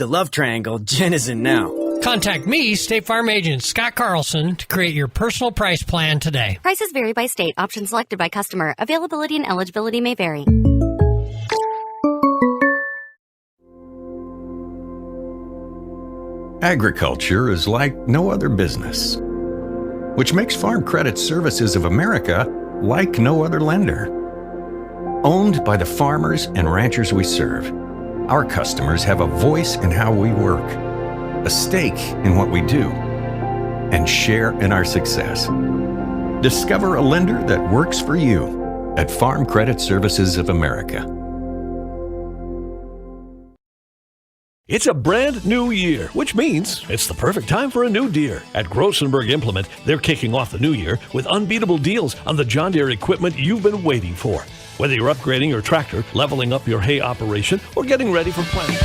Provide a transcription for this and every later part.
the love triangle, Jen is in now. Contact me, State Farm Agent Scott Carlson, to create your personal price plan today. Prices vary by state. Options selected by customer. Availability and eligibility may vary. Agriculture is like no other business, which makes Farm Credit Services of America like no other lender. Owned by the farmers and ranchers we serve, our customers have a voice in how we work, a stake in what we do, and share in our success. Discover a lender that works for you at Farm Credit Services of America. It's a brand new year, which means it's the perfect time for a new Deere. At Grossenberg Implement, they're kicking off the new year with unbeatable deals on the John Deere equipment you've been waiting for. Whether you're upgrading your tractor, leveling up your hay operation, or getting ready for planting.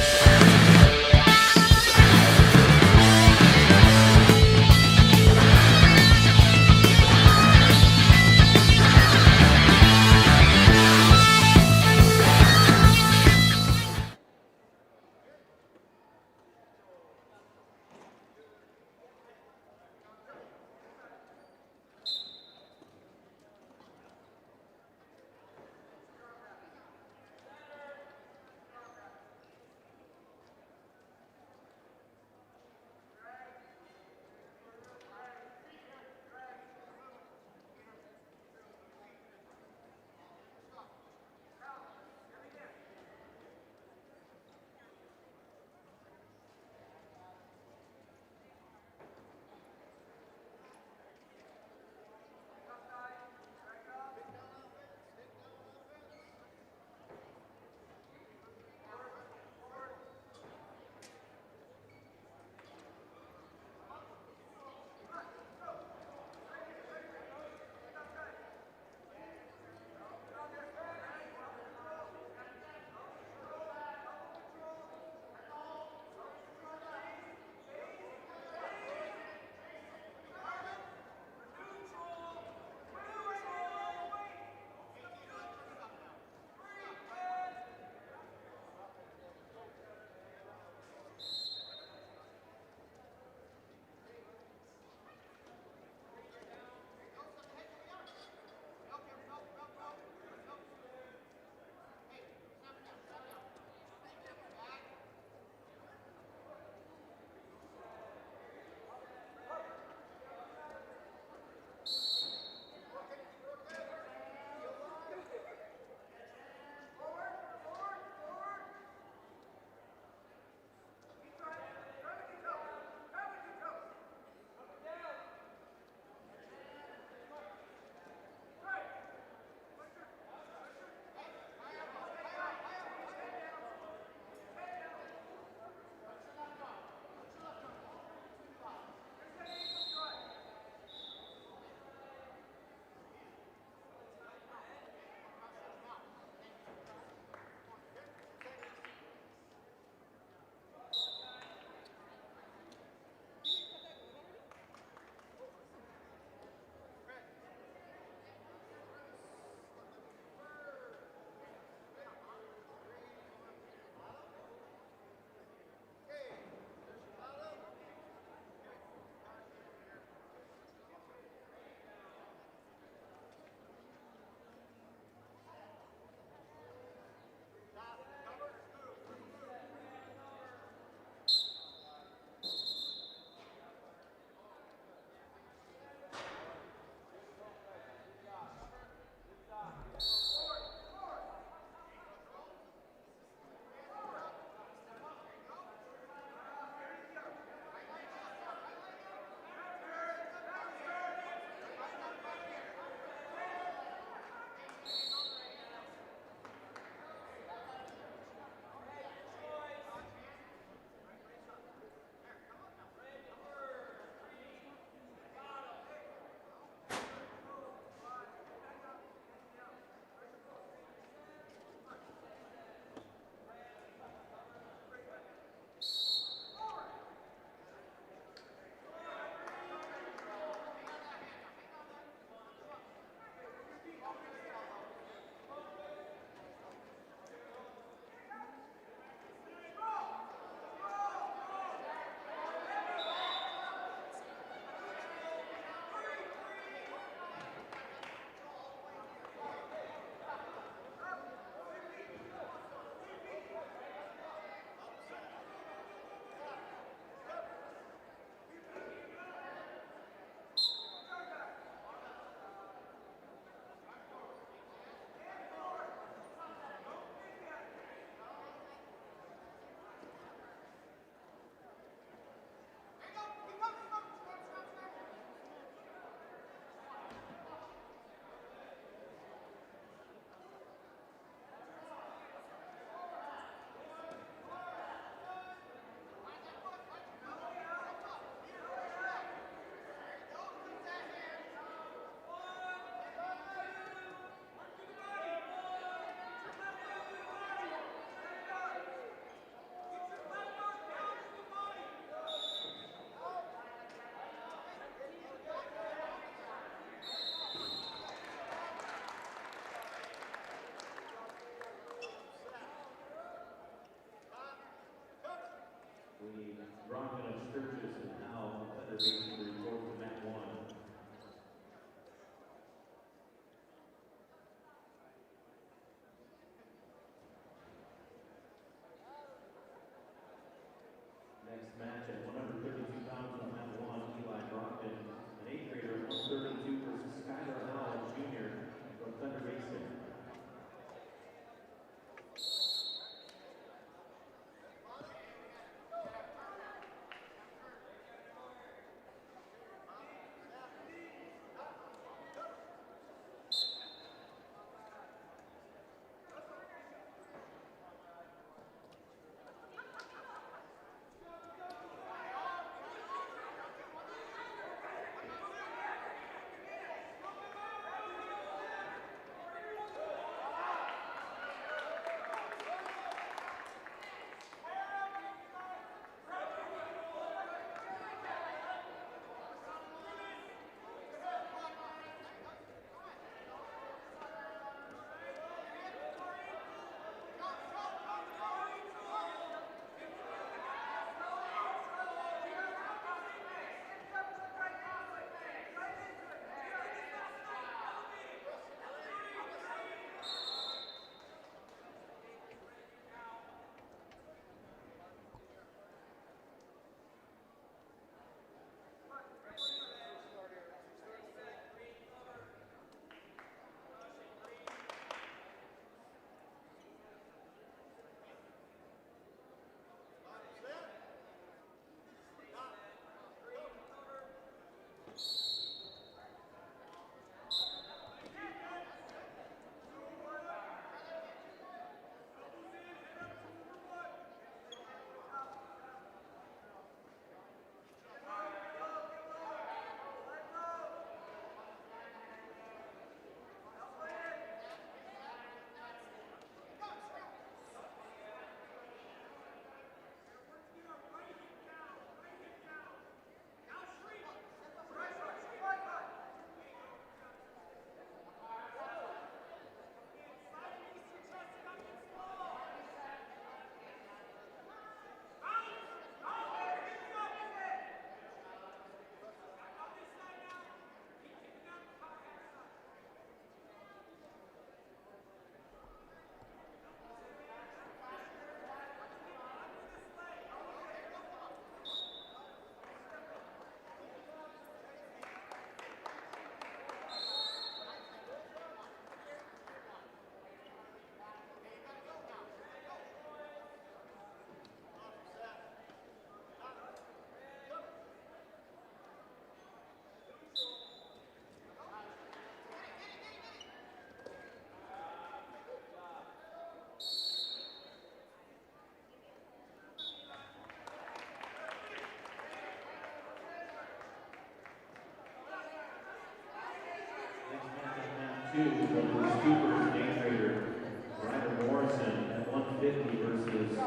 2 from the Sturgis Day Trader, Ryder Morrison at 150 versus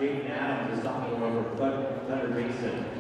Jaden Adams, a sophomore over Thunder Basin.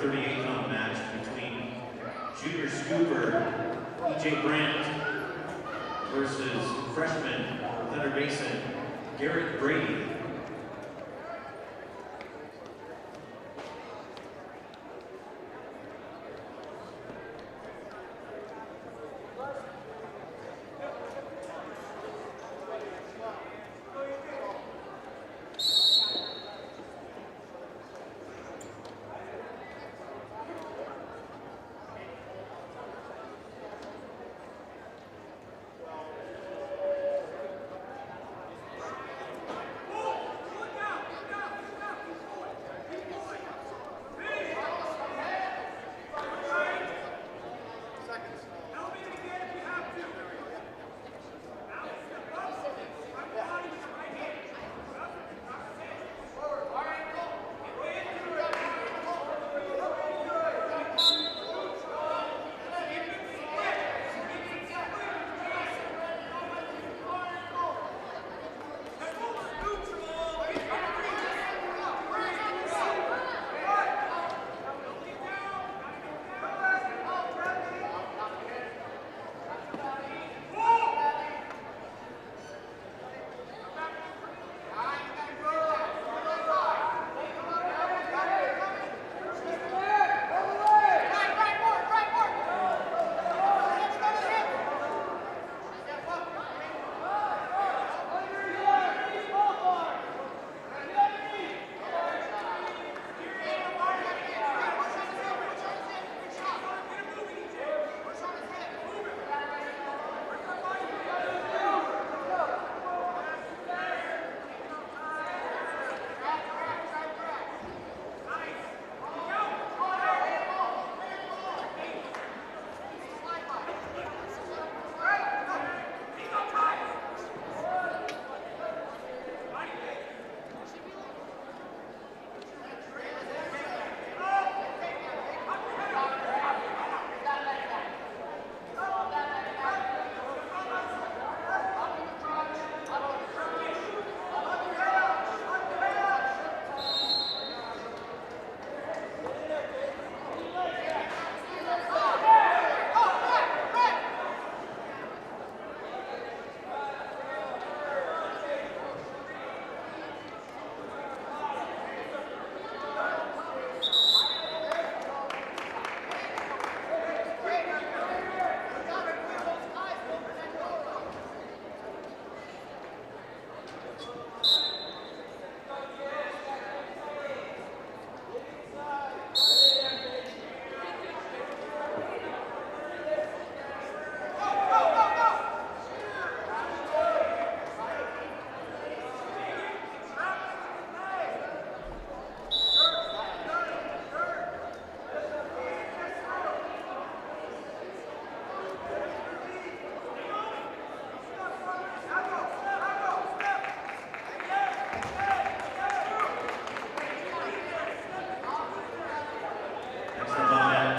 38-pound match between junior scooper E.J. Brandt versus freshman Thunder Basin Garrett Brady.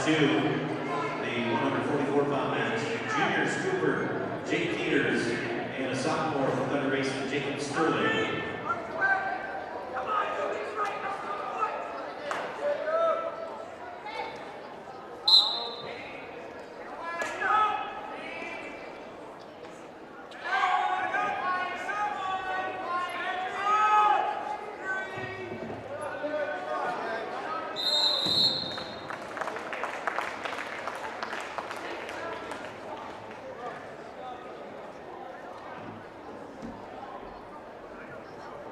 To the 144-pound match, junior scooper Jake Peters and a sophomore from Thunder Basin, Jacob Sterling.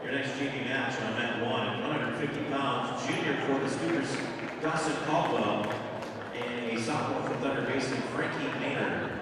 Your next JV match on mat 1, 150 pounds, junior for the Scoopers, Dawson Caldwell, and a sophomore from Thunder Basin, Frankie Maynard.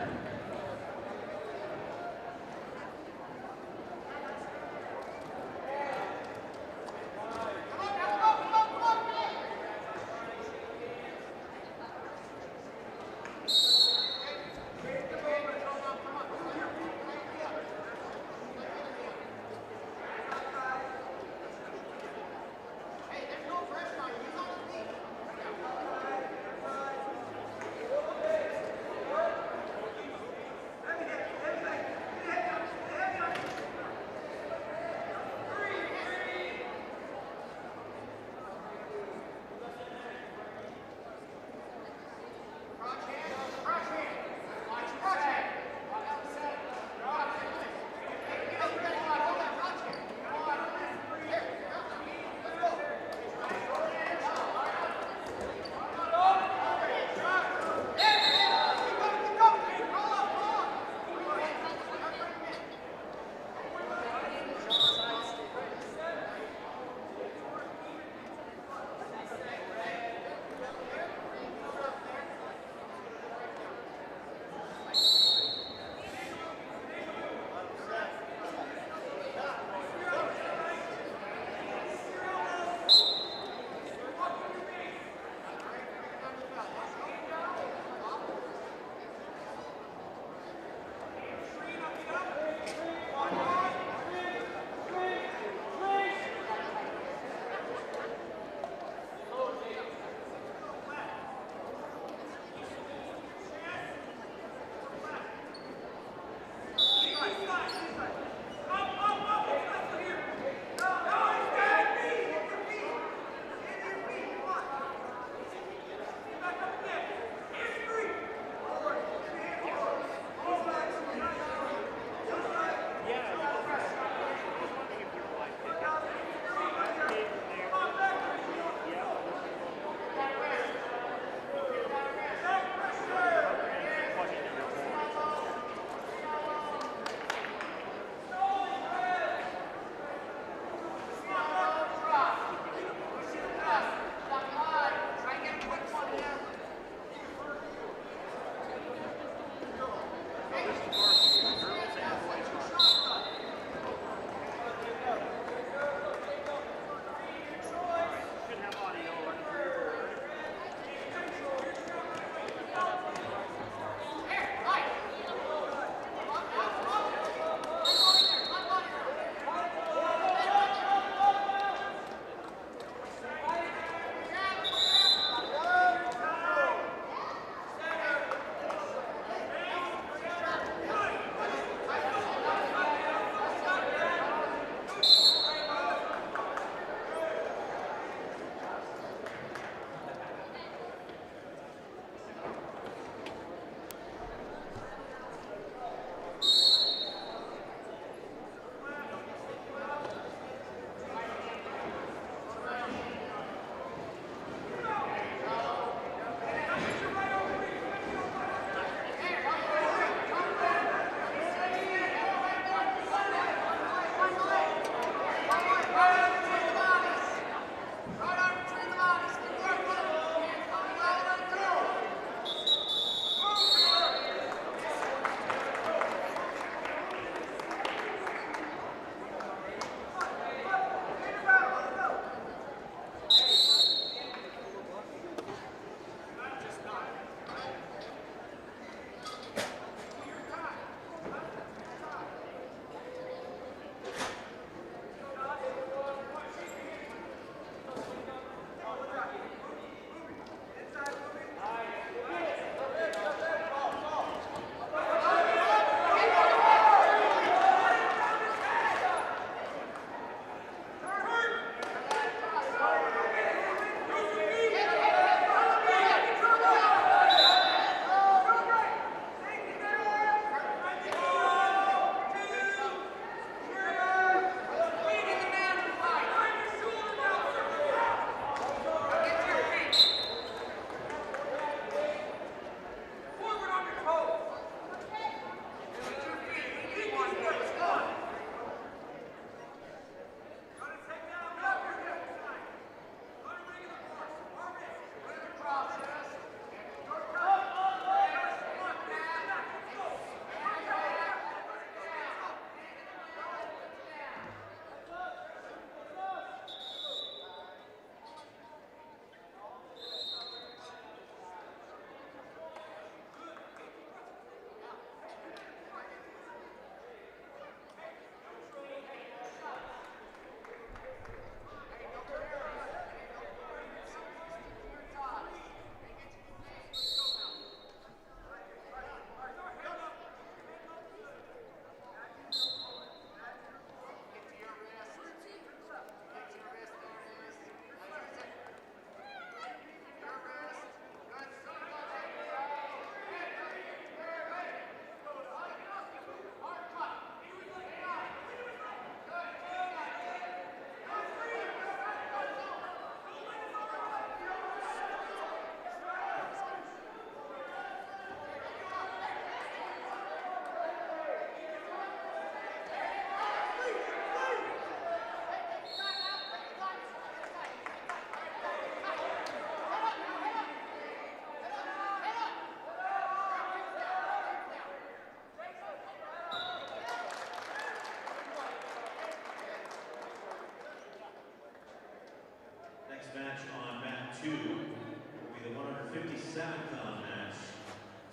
157-pound match.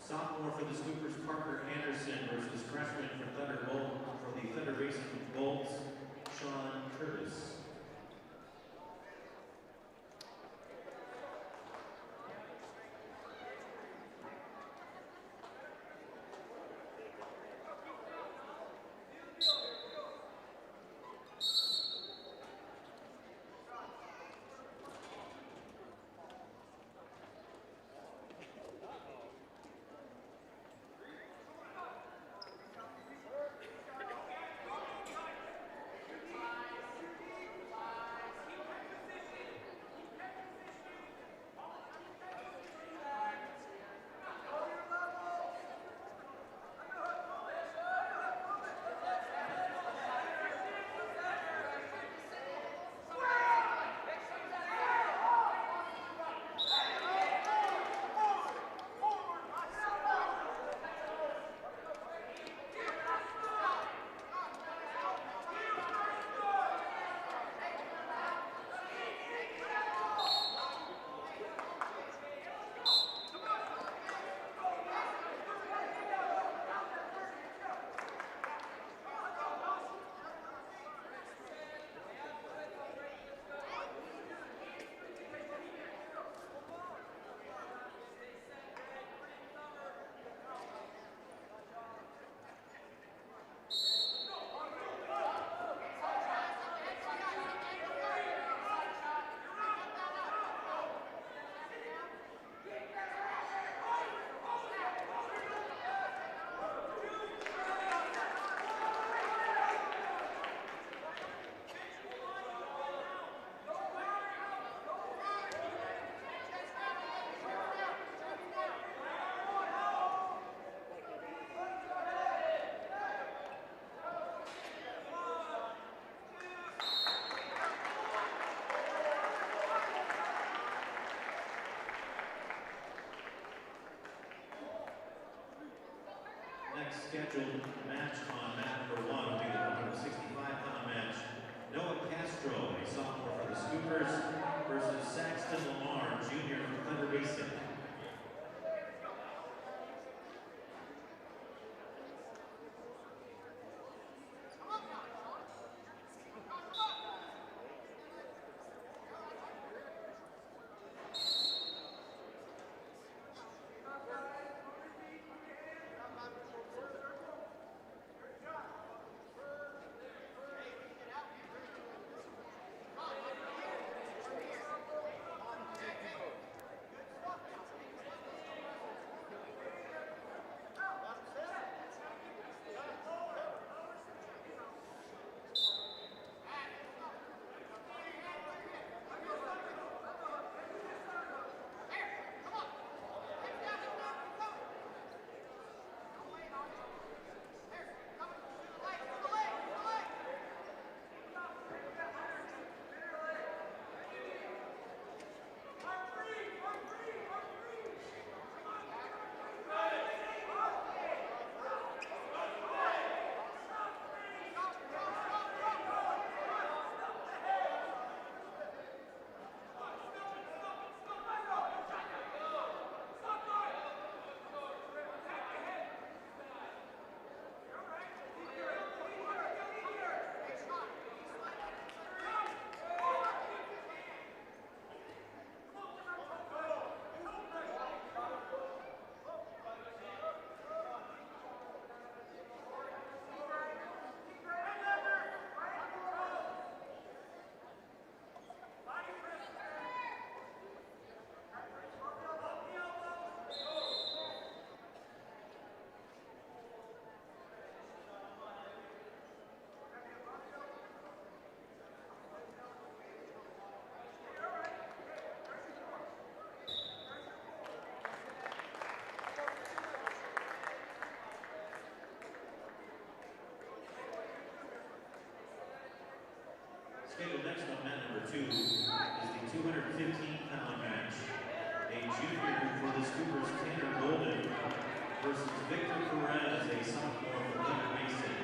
Sophomore for the Scoopers, Parker Anderson versus freshman for the Thunder Basin Bolts, Sean Curtis. Next scheduled match on mat number 1 will be the 165-pound match. Noah Castro, a sophomore for the Scoopers, versus Saxton Lamar, junior from Thunder Basin. Scheduled next on mat number 2 is the 215-pound match. A junior for the Scoopers, Tanner Golden, versus Victor Perez, a sophomore for Thunder Basin.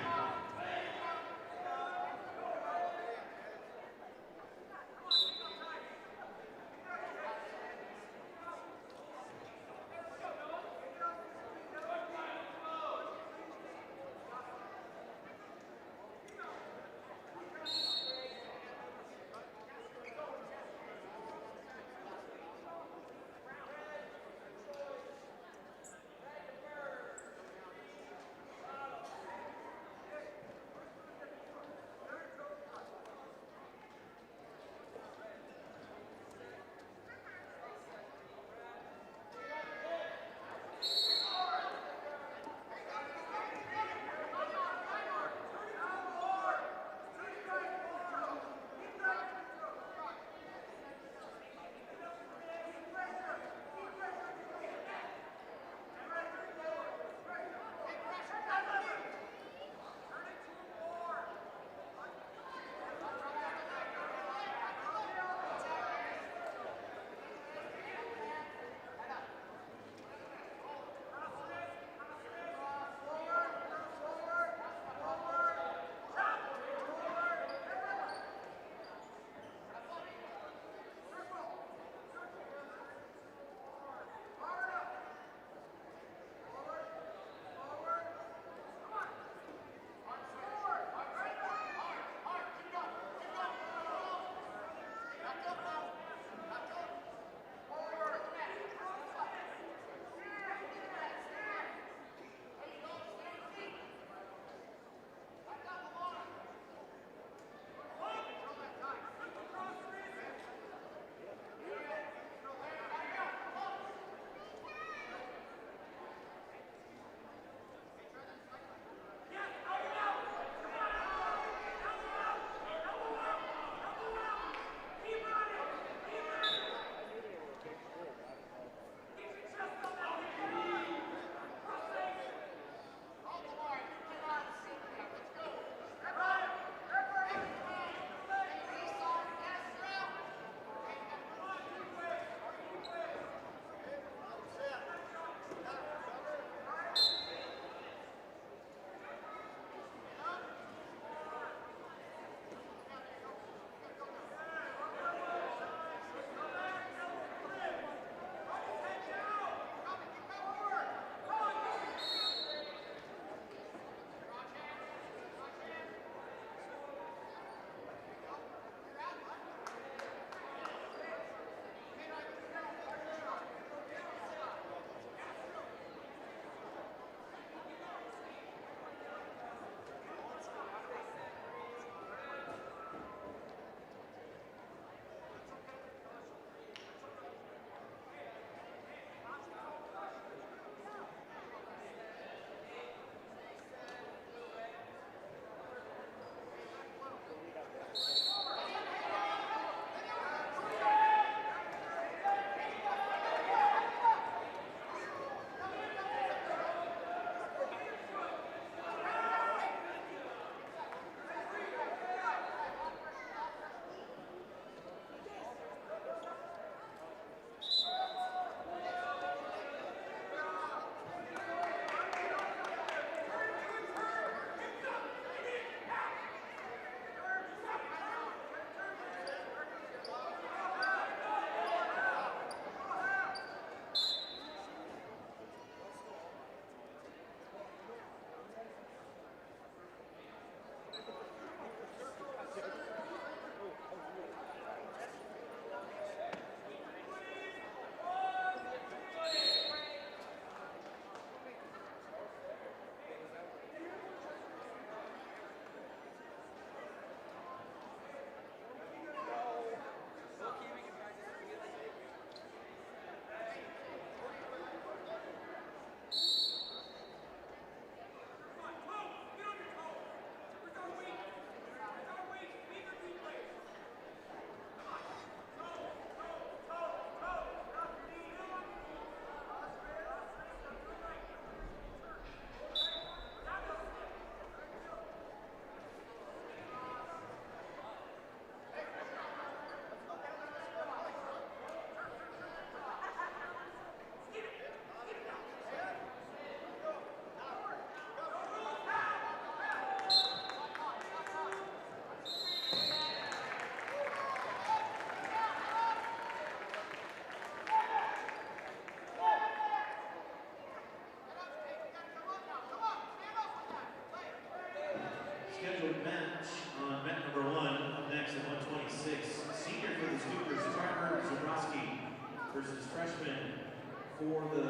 for the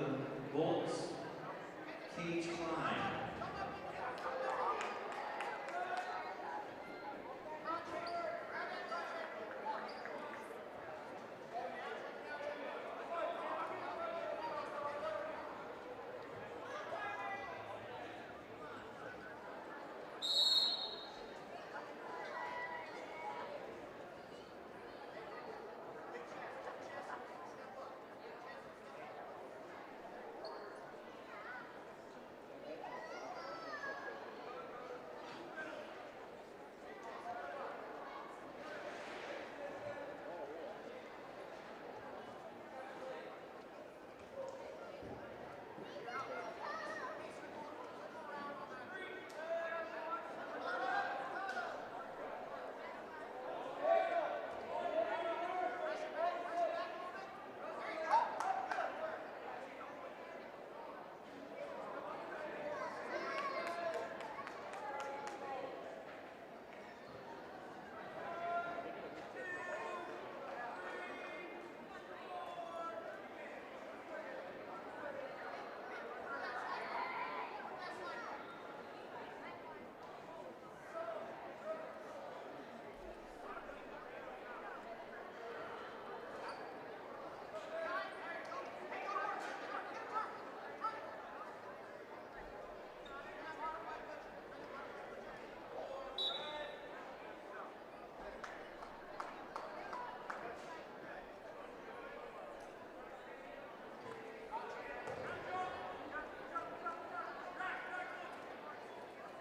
Bolts, Cage Klein.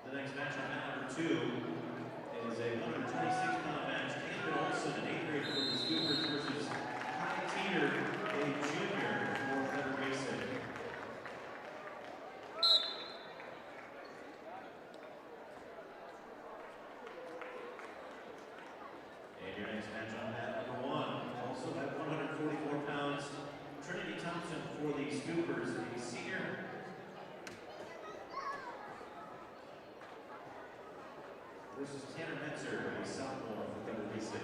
The next match on mat number 2 is a 126-pound match. Camden Olson, an 8th grader for the Scoopers versus Kai Teeter, a junior for Better Racing. And your next match on mat number 1, also at 144 pounds, Trinity Thompson for the Scoopers, a senior. Versus Tanner Metzer, a sophomore for Better Racing.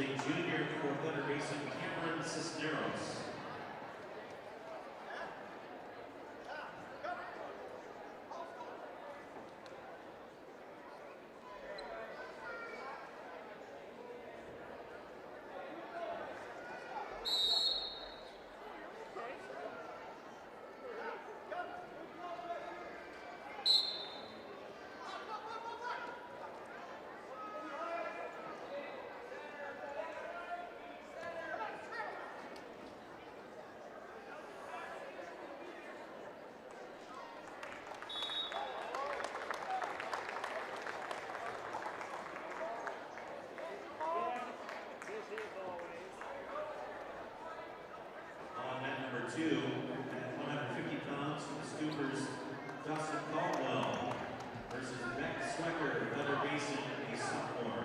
a junior for Thunder Basin, Cameron Cisneros. On mat number 2, at 150 pounds from the Scoopers, Dustin Caldwell versus Beck Swecker, Thunder Basin, a sophomore.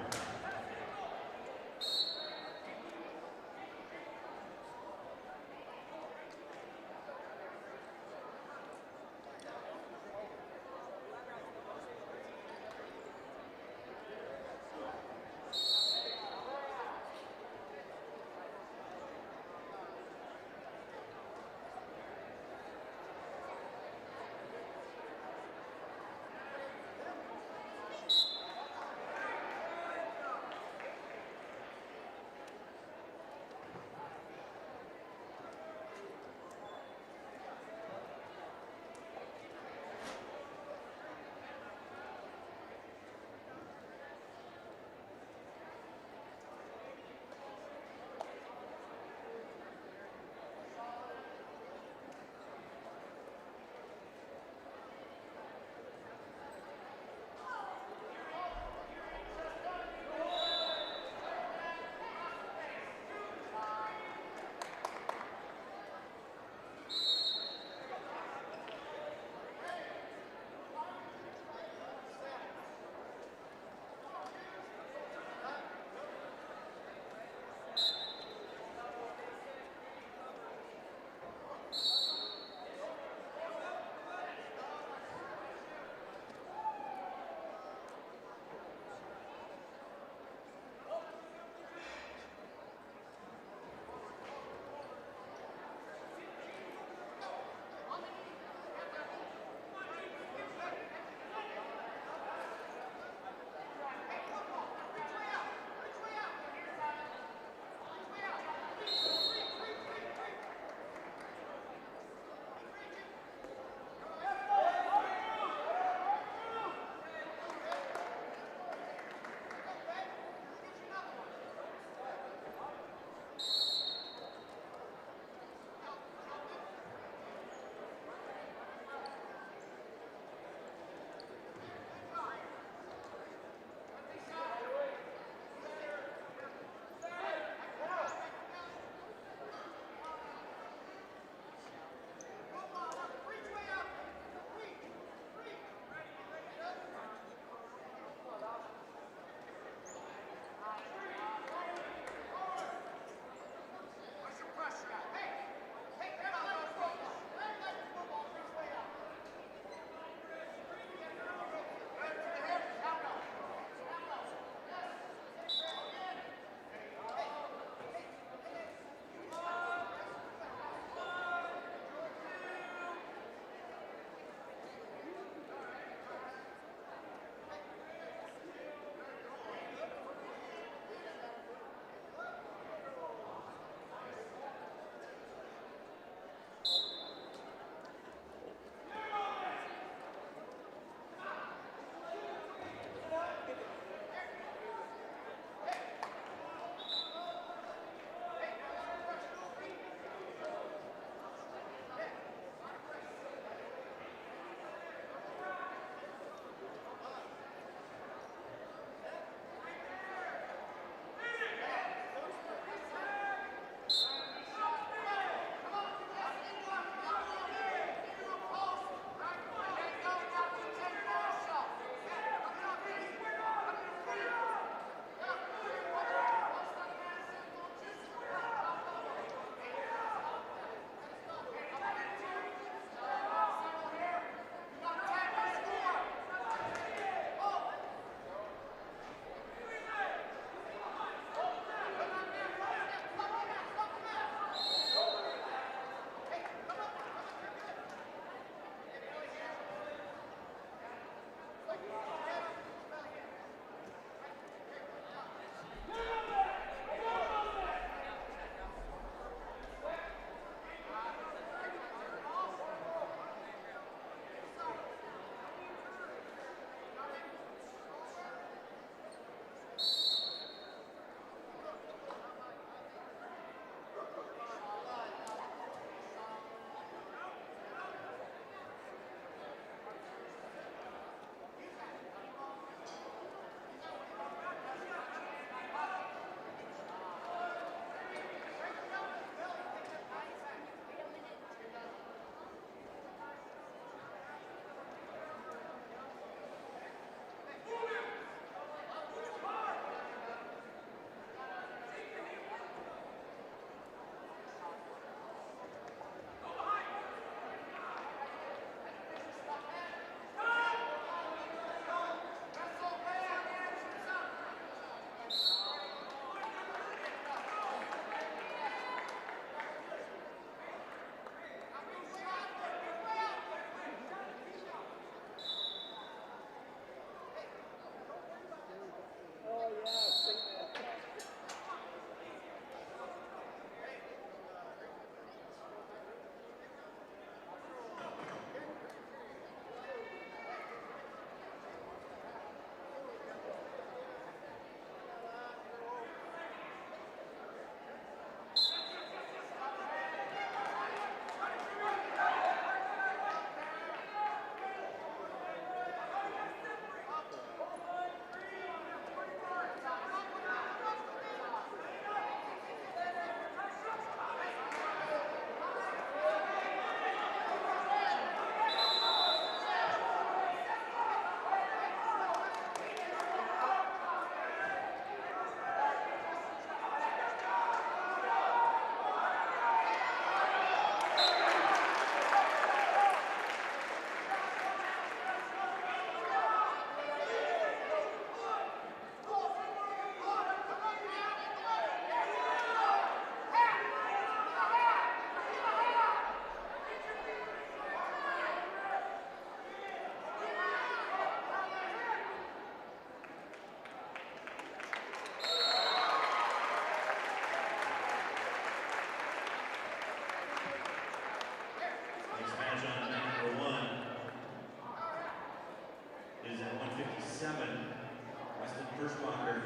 first blocker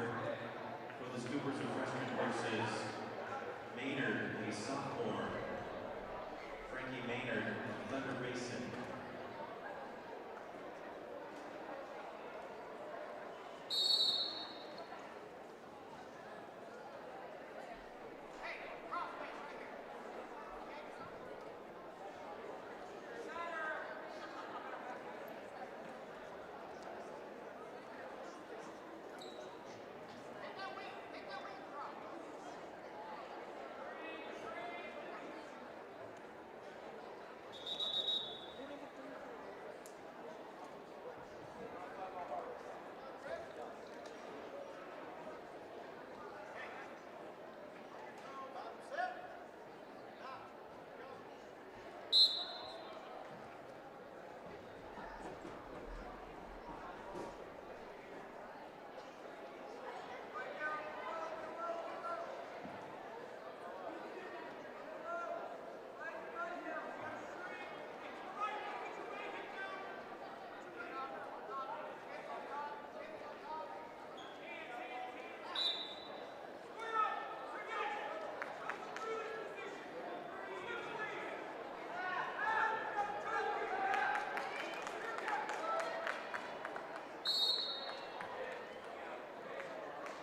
for the Scoopers, a freshman versus Maynard, a sophomore. Frankie Maynard, Thunder Basin.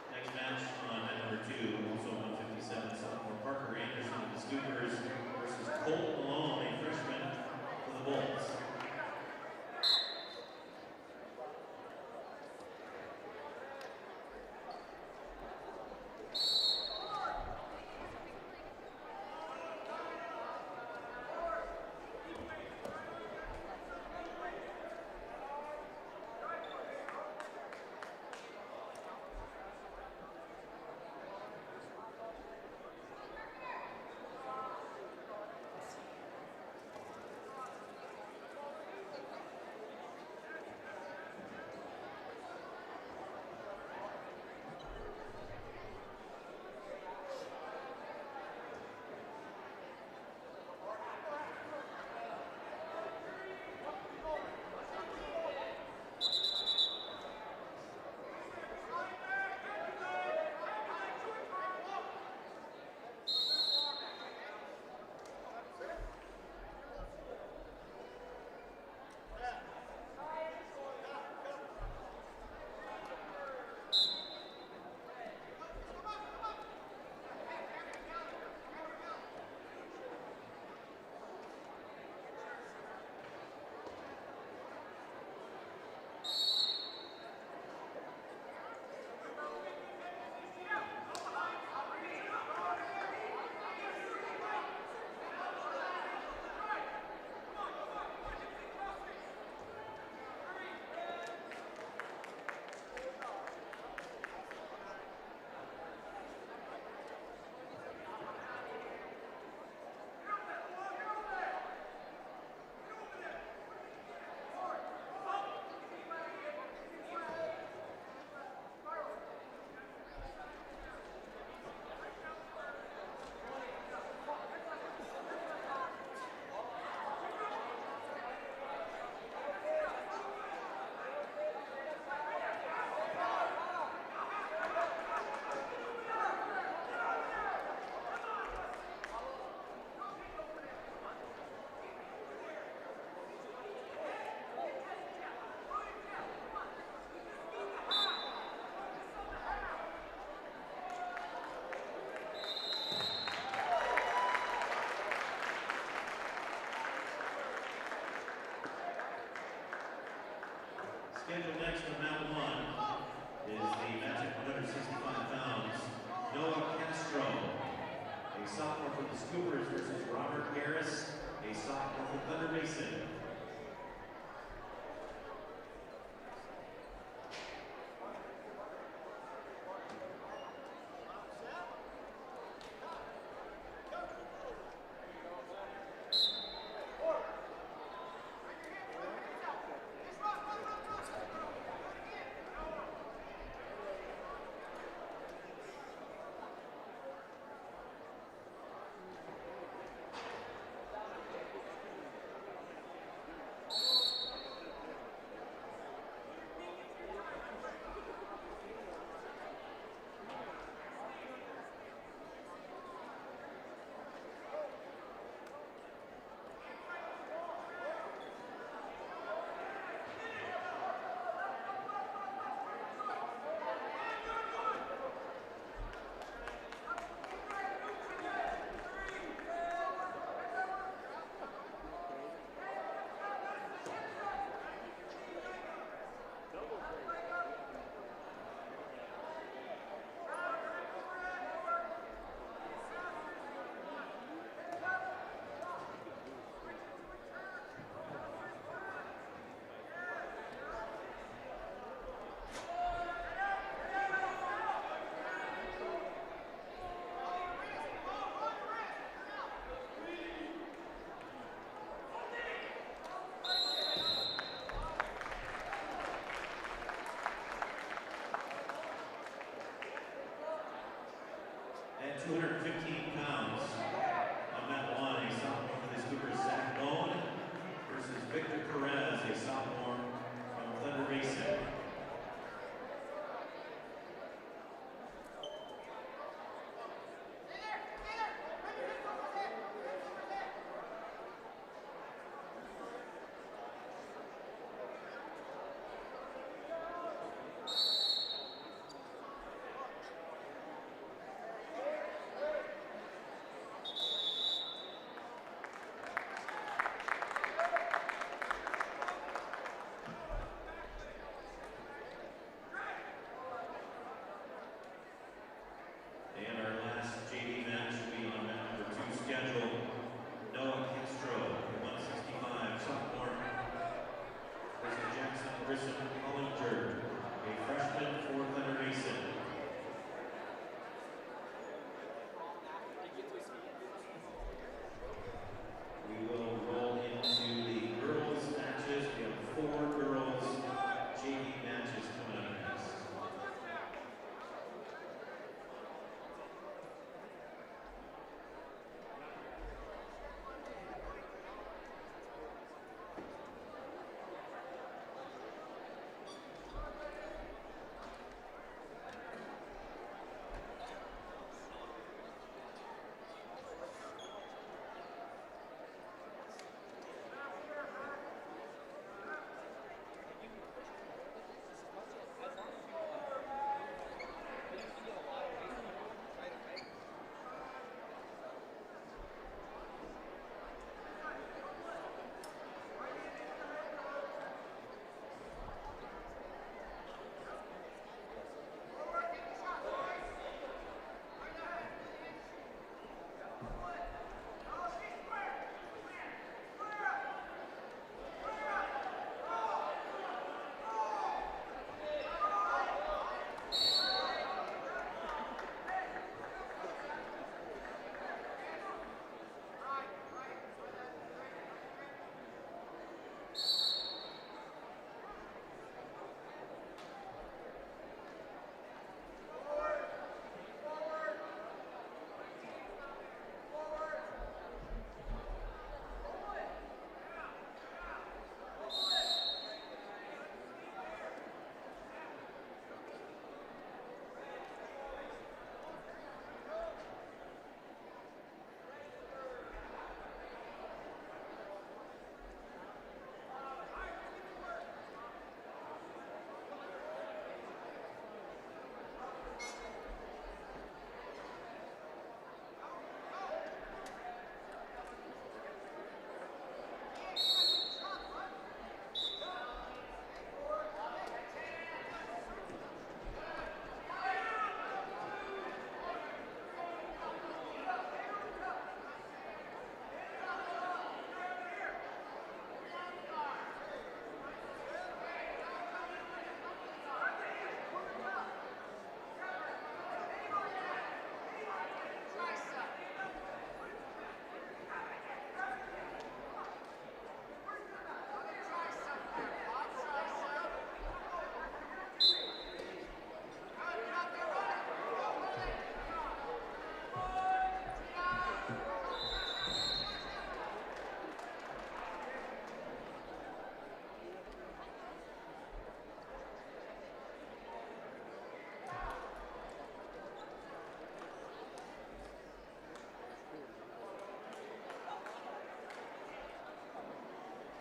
Next match on night number 2, also 157, sophomore Parker Anderson of the Scoopers versus Colt Malone, a freshman for the Bolts. 215 pounds. On mat 1, a sophomore for the Scoopers, Zach Bone versus Victor Perez, a sophomore from Thunder Basin. And our last JV match will be on mat number 2 schedule. Noah Castro, a 165 sophomore, versus Jackson Grissom Hollinger, a freshman for Thunder Basin. We will roll into the girls matches. We have 4 girls JV matches coming up next.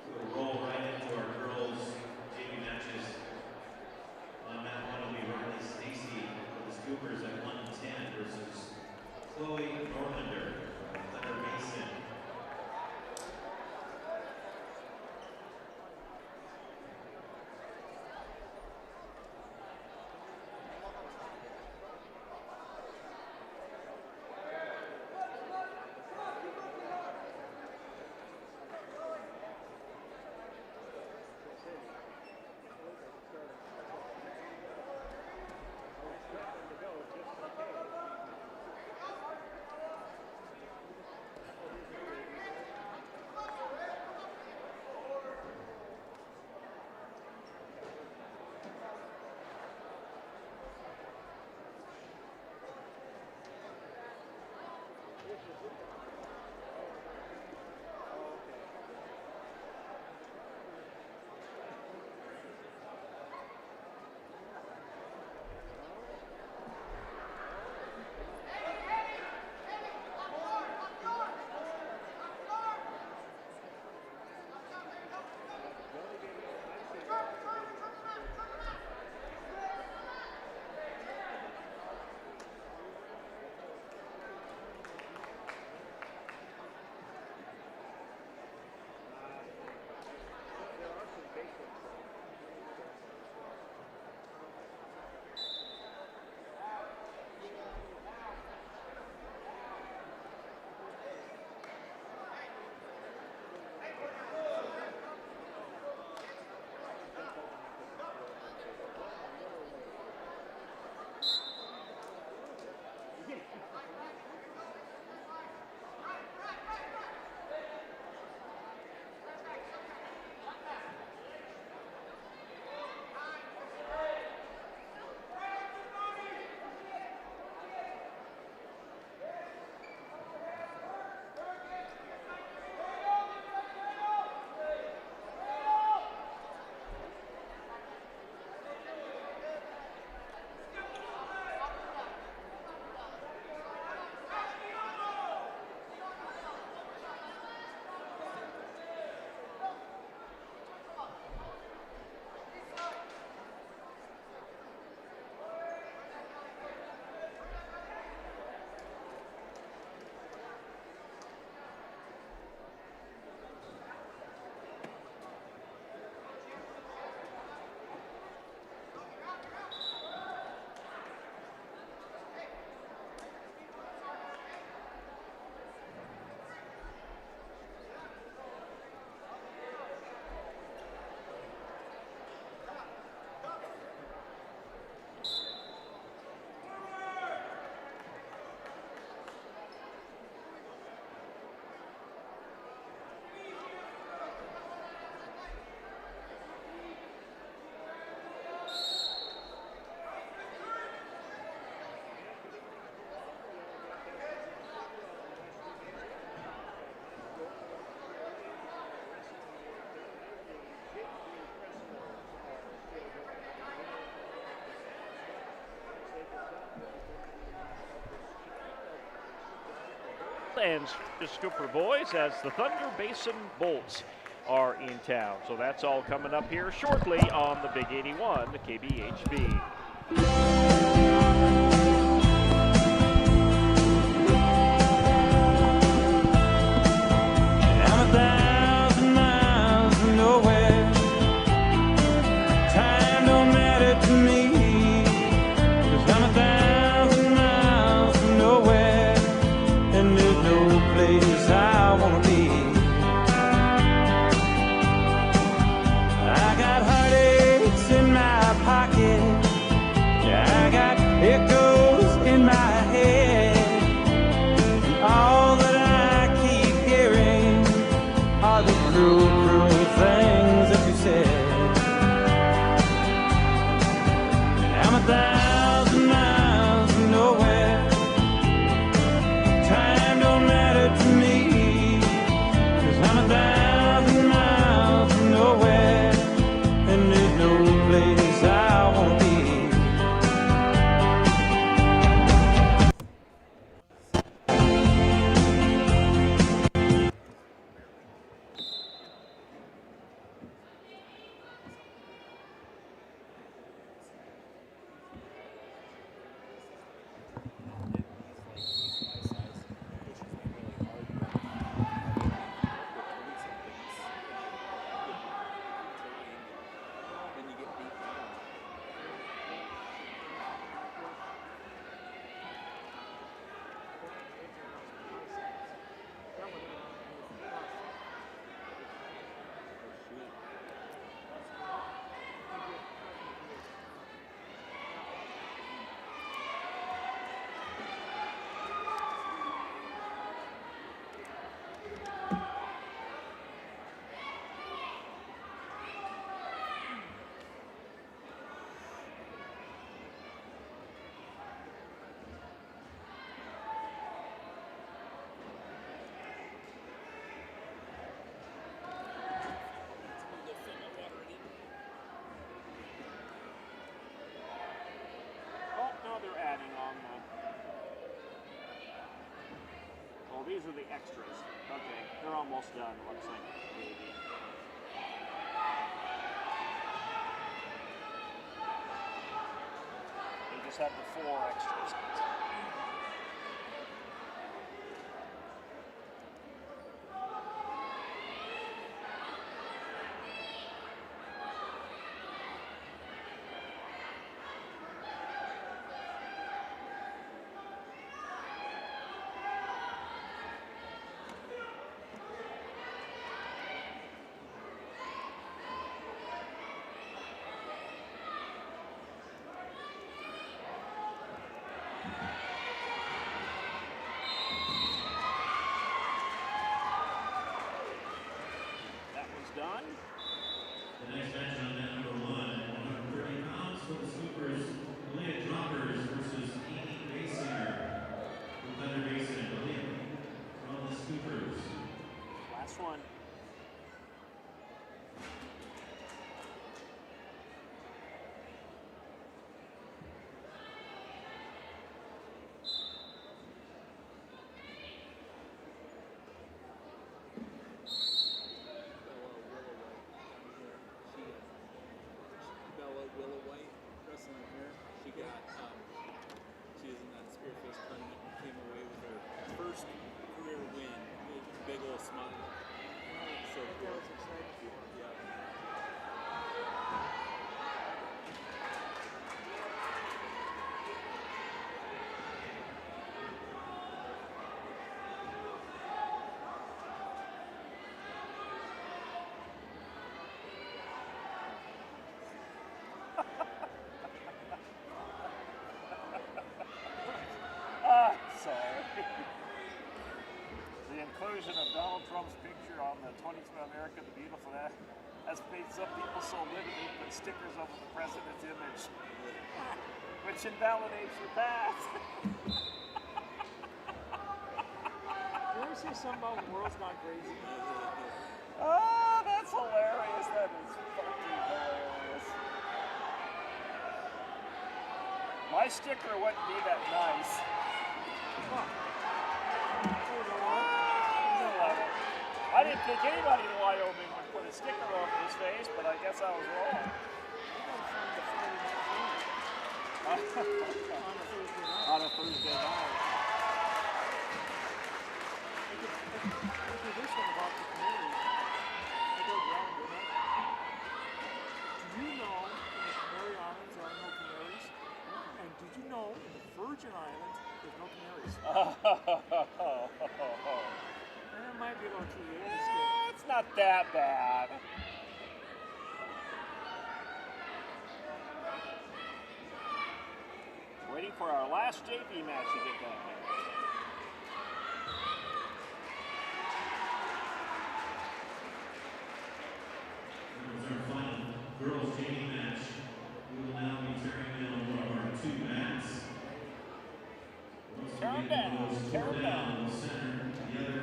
We'll roll right into our girls JV matches. On mat 1 will be Riley Stacy for the Scoopers at 110 versus Chloe Norlander of Thunder Basin. And the Scooper boys as the Thunder Basin Bolts are in town. So that's all coming up here shortly on the Big 81 KBHB. I'm 1,000 miles from nowhere. Time don't matter to me, 'cause I'm 1,000 miles from nowhere, and there's no place I wanna be. I got heartaches in my pocket, I got echoes in my head, and all that I keep hearing are the cruel, cruel things that you said. I'm 1,000 miles from nowhere. Time don't matter to me, 'cause I'm 1,000 miles from nowhere, and there's no place I wanna be. these are the extras. Okay, they're almost done, it looks like. Maybe. They just have the 4 extras. Done. The next match on mat number 1, 130 pounds for the Scoopers, Leah Droppers versus Amy Basinger. Thunder Basin and Leah from the Scoopers. Last one. Willow White wrestling here. She got she was in that Spearfish tournament and came away with her first career win. Big old smile. So cool. Yeah. The inclusion of Donald Trump's picture on the 22 America the Beautiful has made some people so livid they put stickers over the president's image, which invalidates your past. You ever see something about the world's not crazy? Oh, that's hilarious. That is fucking hilarious. My sticker wouldn't be that nice. I didn't think anybody in Wyoming would put a sticker over his face, but I guess I was wrong. On a Thursday night. This one about the community. I go down, you know. Do you know in the Canary Islands there are no canaries? And did you know in the Virgin Islands there's no canaries? It might be about 2 years. It's not that bad. Waiting for our last JV match to get going here. That was our final girls JV match. We will now be tearing down one of our 2 mats. Turn down, turn down. The center, the other,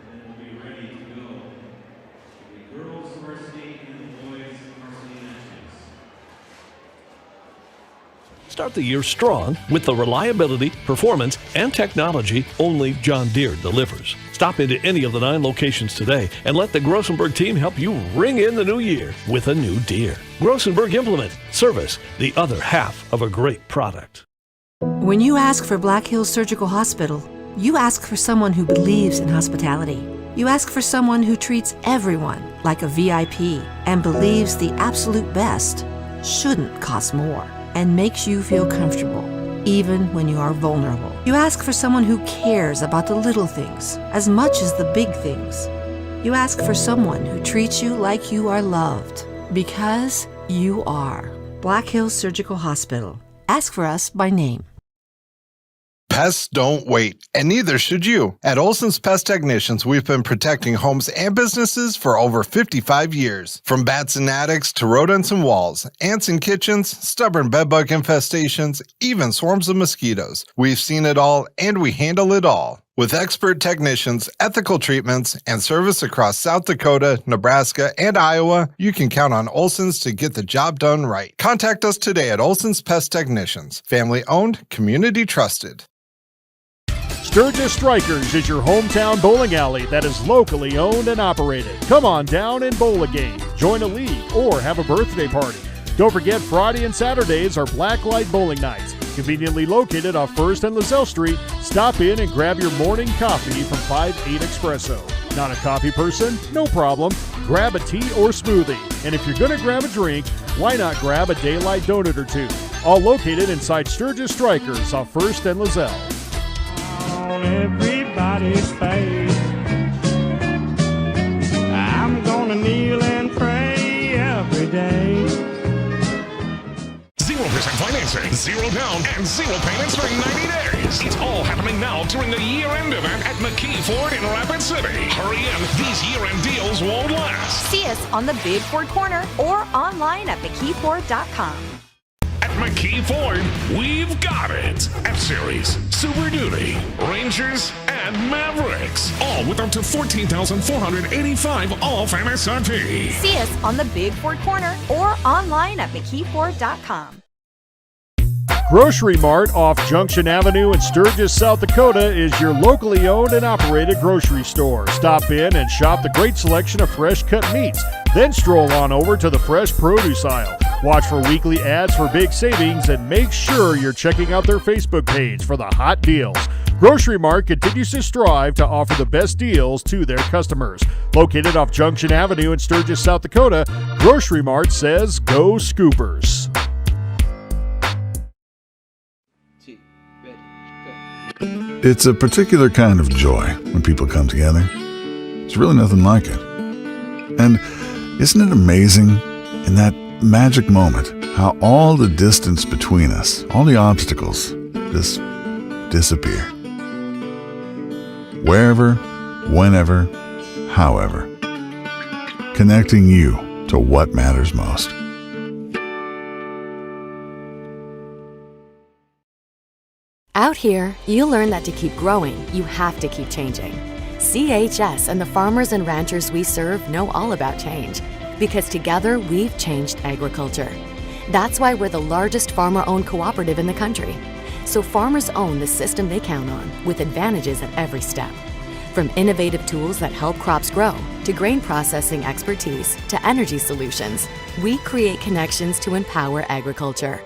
and then we'll be ready to go. The girls varsity and the boys varsity matches. Start the year strong with the reliability, performance, and technology only John Deere delivers. Stop into any of the 9 locations today and let the Grossenberg team help you ring in the new year with a new Deere. Grossenberg Implement. Service, the other half of a great product. When you ask for Black Hills Surgical Hospital, you ask for someone who believes in hospitality. You ask for someone who treats everyone like a VIP and believes the absolute best shouldn't cost more and makes you feel comfortable, even when you are vulnerable. You ask for someone who cares about the little things as much as the big things. You ask for someone who treats you like you are loved, because you are. Black Hills Surgical Hospital. Ask for us by name. Pests don't wait, and neither should you. At Olson's Pest Technicians, we've been protecting homes and businesses for over 55 years. From bats and attics to rodents and walls, ants in kitchens, stubborn bedbug infestations, even swarms of mosquitoes. We've seen it all, and we handle it all. With expert technicians, ethical treatments, and service across South Dakota, Nebraska, and Iowa, you can count on Olson's to get the job done right. Contact us today at Olson's Pest Technicians. Family owned, community trusted. Sturgis Strikers is your hometown bowling alley that is locally owned and operated. Come on down and bowl a game, join a league, or have a birthday party. Don't forget Friday and Saturdays are Blacklight Bowling Nights. Conveniently located off 1st and LaSalle Street, stop in and grab your morning coffee from 5-8 Espresso. Not a coffee person? No problem. Grab a tea or smoothie. And if you're going to grab a drink, why not grab a Daylight donut or two? All located inside Sturgis Strikers off 1st and LaSalle. On everybody's face, I'm gonna kneel and pray every day. 0% financing, 0 down, and 0 payments for 90 days. It's all happening now during the year-end event at McKee Ford in Rapid City. Hurry in, these year-end deals won't last. See us on the Big Ford Corner or online at McKeeFord.com. At McKee Ford, we've got it. F-Series, Super Duty, Rangers, and Mavericks. All with up to $14,485 off MSRP. See us on the Big Ford Corner or online at McKeeFord.com. Grocery Mart off Junction Avenue in Sturgis, South Dakota is your locally owned and operated grocery store. Stop in and shop the great selection of fresh cut meats. Then stroll on over to the fresh produce aisle. Watch for weekly ads for big savings and make sure you're checking out their Facebook page for the hot deals. Grocery Mart continues to strive to offer the best deals to their customers. Located off Junction Avenue in Sturgis, South Dakota, Grocery Mart says go Scoopers. It's a particular kind of joy when people come together. There's really nothing like it. And isn't it amazing in that magic moment how all the distance between us, all the obstacles, just disappear? Wherever, whenever, however. Connecting you to what matters most. Out here, you learn that to keep growing, you have to keep changing. CHS and the farmers and ranchers we serve know all about change, because together we've changed agriculture. That's why we're the largest farmer-owned cooperative in the country. So farmers own the system they count on, with advantages at every step. From innovative tools that help crops grow, to grain processing expertise, to energy solutions, we create connections to empower agriculture.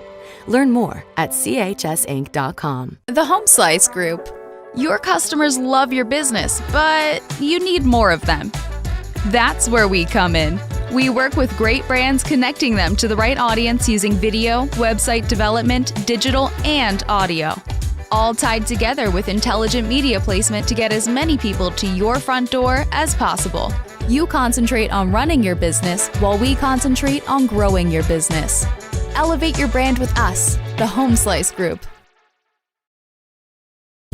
Learn more at chsinc.com. The Home Slice Group. Your customers love your business, but you need more of them. That's where we come in. We work with great brands, connecting them to the right audience using video, website development, digital, and audio. All tied together with intelligent media placement to get as many people to your front door as possible. You concentrate on running your business while we concentrate on growing your business. Elevate your brand with us, the Home Slice Group.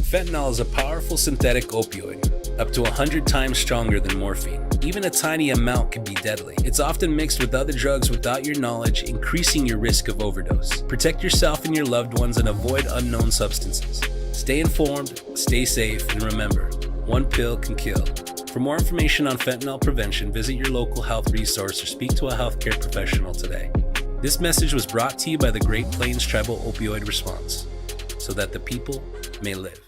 Fentanyl is a powerful synthetic opioid, up to 100 times stronger than morphine. Even a tiny amount can be deadly. It's often mixed with other drugs without your knowledge, increasing your risk of overdose. Protect yourself and your loved ones and avoid unknown substances. Stay informed, stay safe, and remember, one pill can kill. For more information on fentanyl prevention, visit your local health resource or speak to a healthcare professional today. This message was brought to you by the Great Plains Tribal Opioid Response, so that the people may live.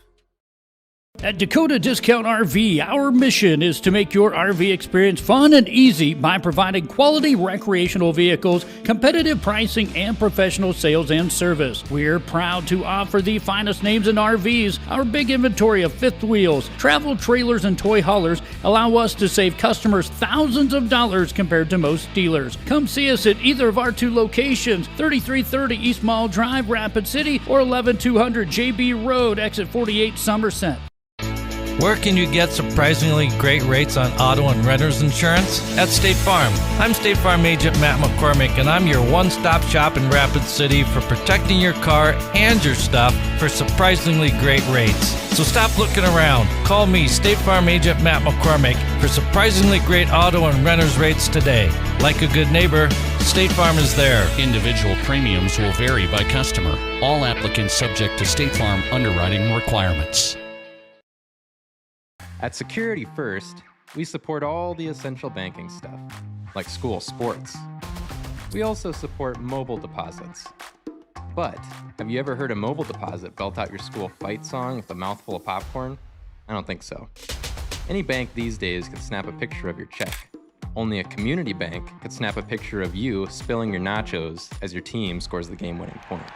At Dakota Discount RV, our mission is to make your RV experience fun and easy by providing quality recreational vehicles, competitive pricing, and professional sales and service. We're proud to offer the finest names in RVs. Our big inventory of fifth wheels, travel trailers, and toy haulers allow us to save customers thousands of dollars compared to most dealers. Come see us at either of our two locations, 3330 East Mall Drive, Rapid City, or 11200 JB Road, exit 48, Somerset. Where can you get surprisingly great rates on auto and renter's insurance? At State Farm. I'm State Farm Agent Matt McCormick, and I'm your one-stop shop in Rapid City for protecting your car and your stuff for surprisingly great rates. So stop looking around. Call me, State Farm Agent Matt McCormick, for surprisingly great auto and renter's rates today. Like a good neighbor, State Farm is there. Individual premiums will vary by customer. All applicants subject to State Farm underwriting requirements. At Security First, we support all the essential banking stuff, like school sports. We also support mobile deposits. But have you ever heard a mobile deposit belt out your school fight song with a mouthful of popcorn? I don't think so. Any bank these days can snap a picture of your check. Only a community bank could snap a picture of you spilling your nachos as your team scores the game-winning point.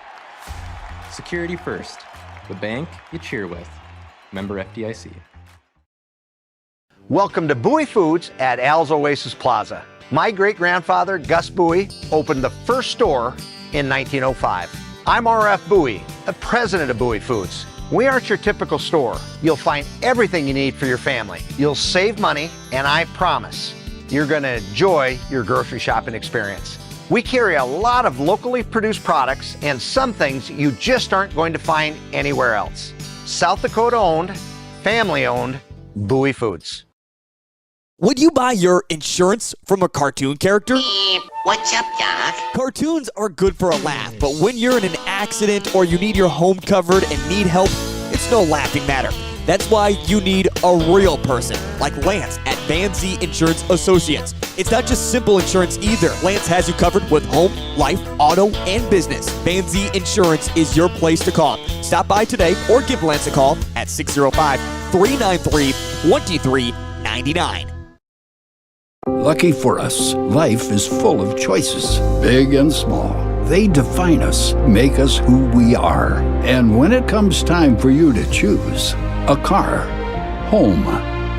Security first. The bank you cheer with. Member FDIC. Welcome to Bowie Foods at Al's Oasis Plaza. My great-grandfather, Gus Bowie, opened the first store in 1905. I'm R.F. Bowie, the president of Bowie Foods. We aren't your typical store. You'll find everything you need for your family. You'll save money, and I promise you're going to enjoy your grocery shopping experience. We carry a lot of locally produced products and some things you just aren't going to find anywhere else. South Dakota owned, family owned, Bowie Foods. Would you buy your insurance from a cartoon character? What's up, Doc? Cartoons are good for a laugh, but when you're in an accident or you need your home covered and need help, it's no laughing matter. That's why you need a real person, like Lance at Van Zee Insurance Associates. It's not just simple insurance either. Lance has you covered with home, life, auto, and business. Van Zee Insurance is your place to call. Stop by today or give Lance a call at 605-393-2399. Lucky for us, life is full of choices, big and small. They define us, make us who we are. And when it comes time for you to choose, a car, home,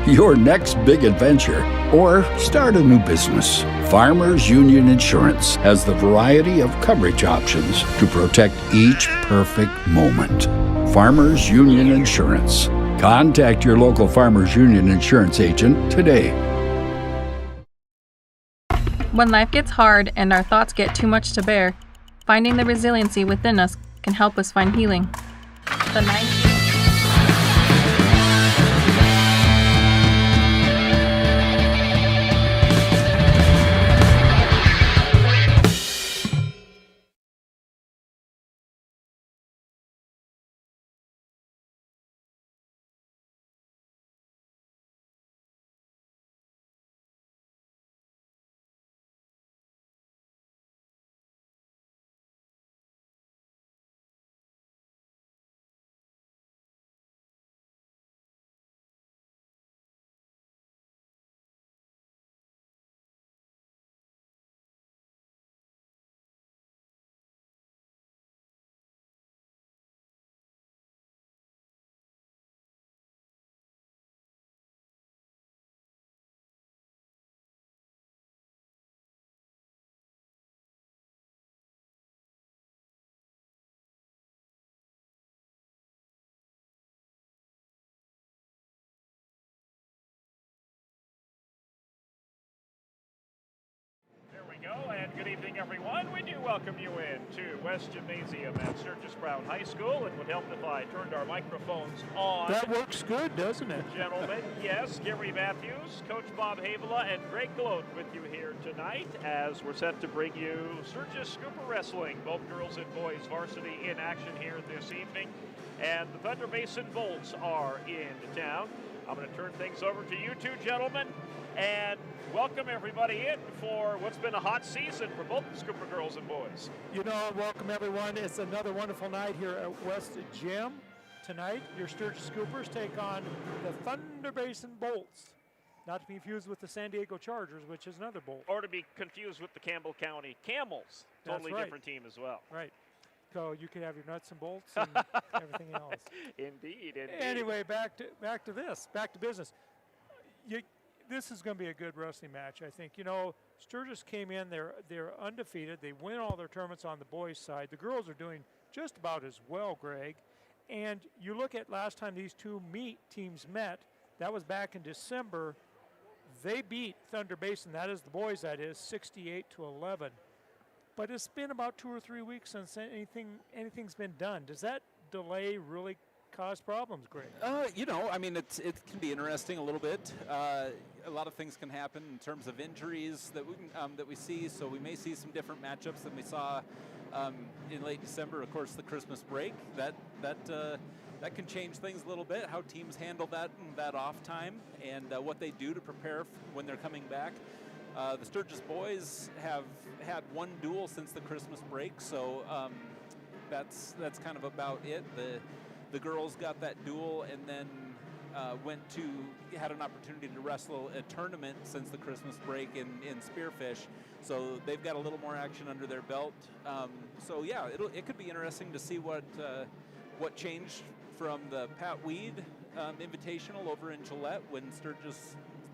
your next big adventure, or start a new business, Farmers Union Insurance has the variety of coverage options to protect each perfect moment. Farmers Union Insurance. Contact your local Farmers Union Insurance agent today. When life gets hard and our thoughts get too much to bear, finding the resiliency within us can help us find healing. The 19 And good evening, everyone. We do welcome you in to West Gymnasium at Sturgis Brown High School. It would help if I turned our microphones on. That works good, doesn't it? Gentlemen, yes, Gary Matthews, Coach Bob Havela, and Greg Gloat with you here tonight as we're set to bring you Sturgis Scooper Wrestling, both girls and boys varsity in action here this evening. And the Thunder Basin Bolts are in town. I'm going to turn things over to you two gentlemen and welcome everybody in for what's been a hot season for both the Scooper girls and boys. You know, welcome everyone. It's another wonderful night here at West Gym. Tonight, your Sturgis Scoopers take on the Thunder Basin Bolts. Not to be confused with the San Diego Chargers, which is another Bolt. Or to be confused with the Campbell County Camels. Totally different team as well. Right. So you could have your nuts and bolts and everything else. Indeed. Anyway, back to business. This is going to be a good wrestling match, I think. You know, Sturgis came in, they're undefeated. They win all their tournaments on the boys' side. The girls are doing just about as well, Greg. And you look at last time these two teams met, that was back in December. They beat Thunder Basin, that is the boys, that is, 68-11. But it's been about 2 or 3 weeks since anything's been done. Does that delay really cause problems, Greg? You know, I mean, it can be interesting a little bit. A lot of things can happen in terms of injuries that we see. So we may see some different matchups than we saw in late December. Of course, the Christmas break that can change things a little bit. How teams handle that off time and what they do to prepare when they're coming back. The Sturgis boys have had one duel since the Christmas break, so that's kind of about it. The girls got that duel, and then had an opportunity to wrestle a tournament since the Christmas break in Spearfish, so they've got a little more action under their belt. So yeah, it could be interesting to see what changed from the Pat Weed Invitational over in Gillette when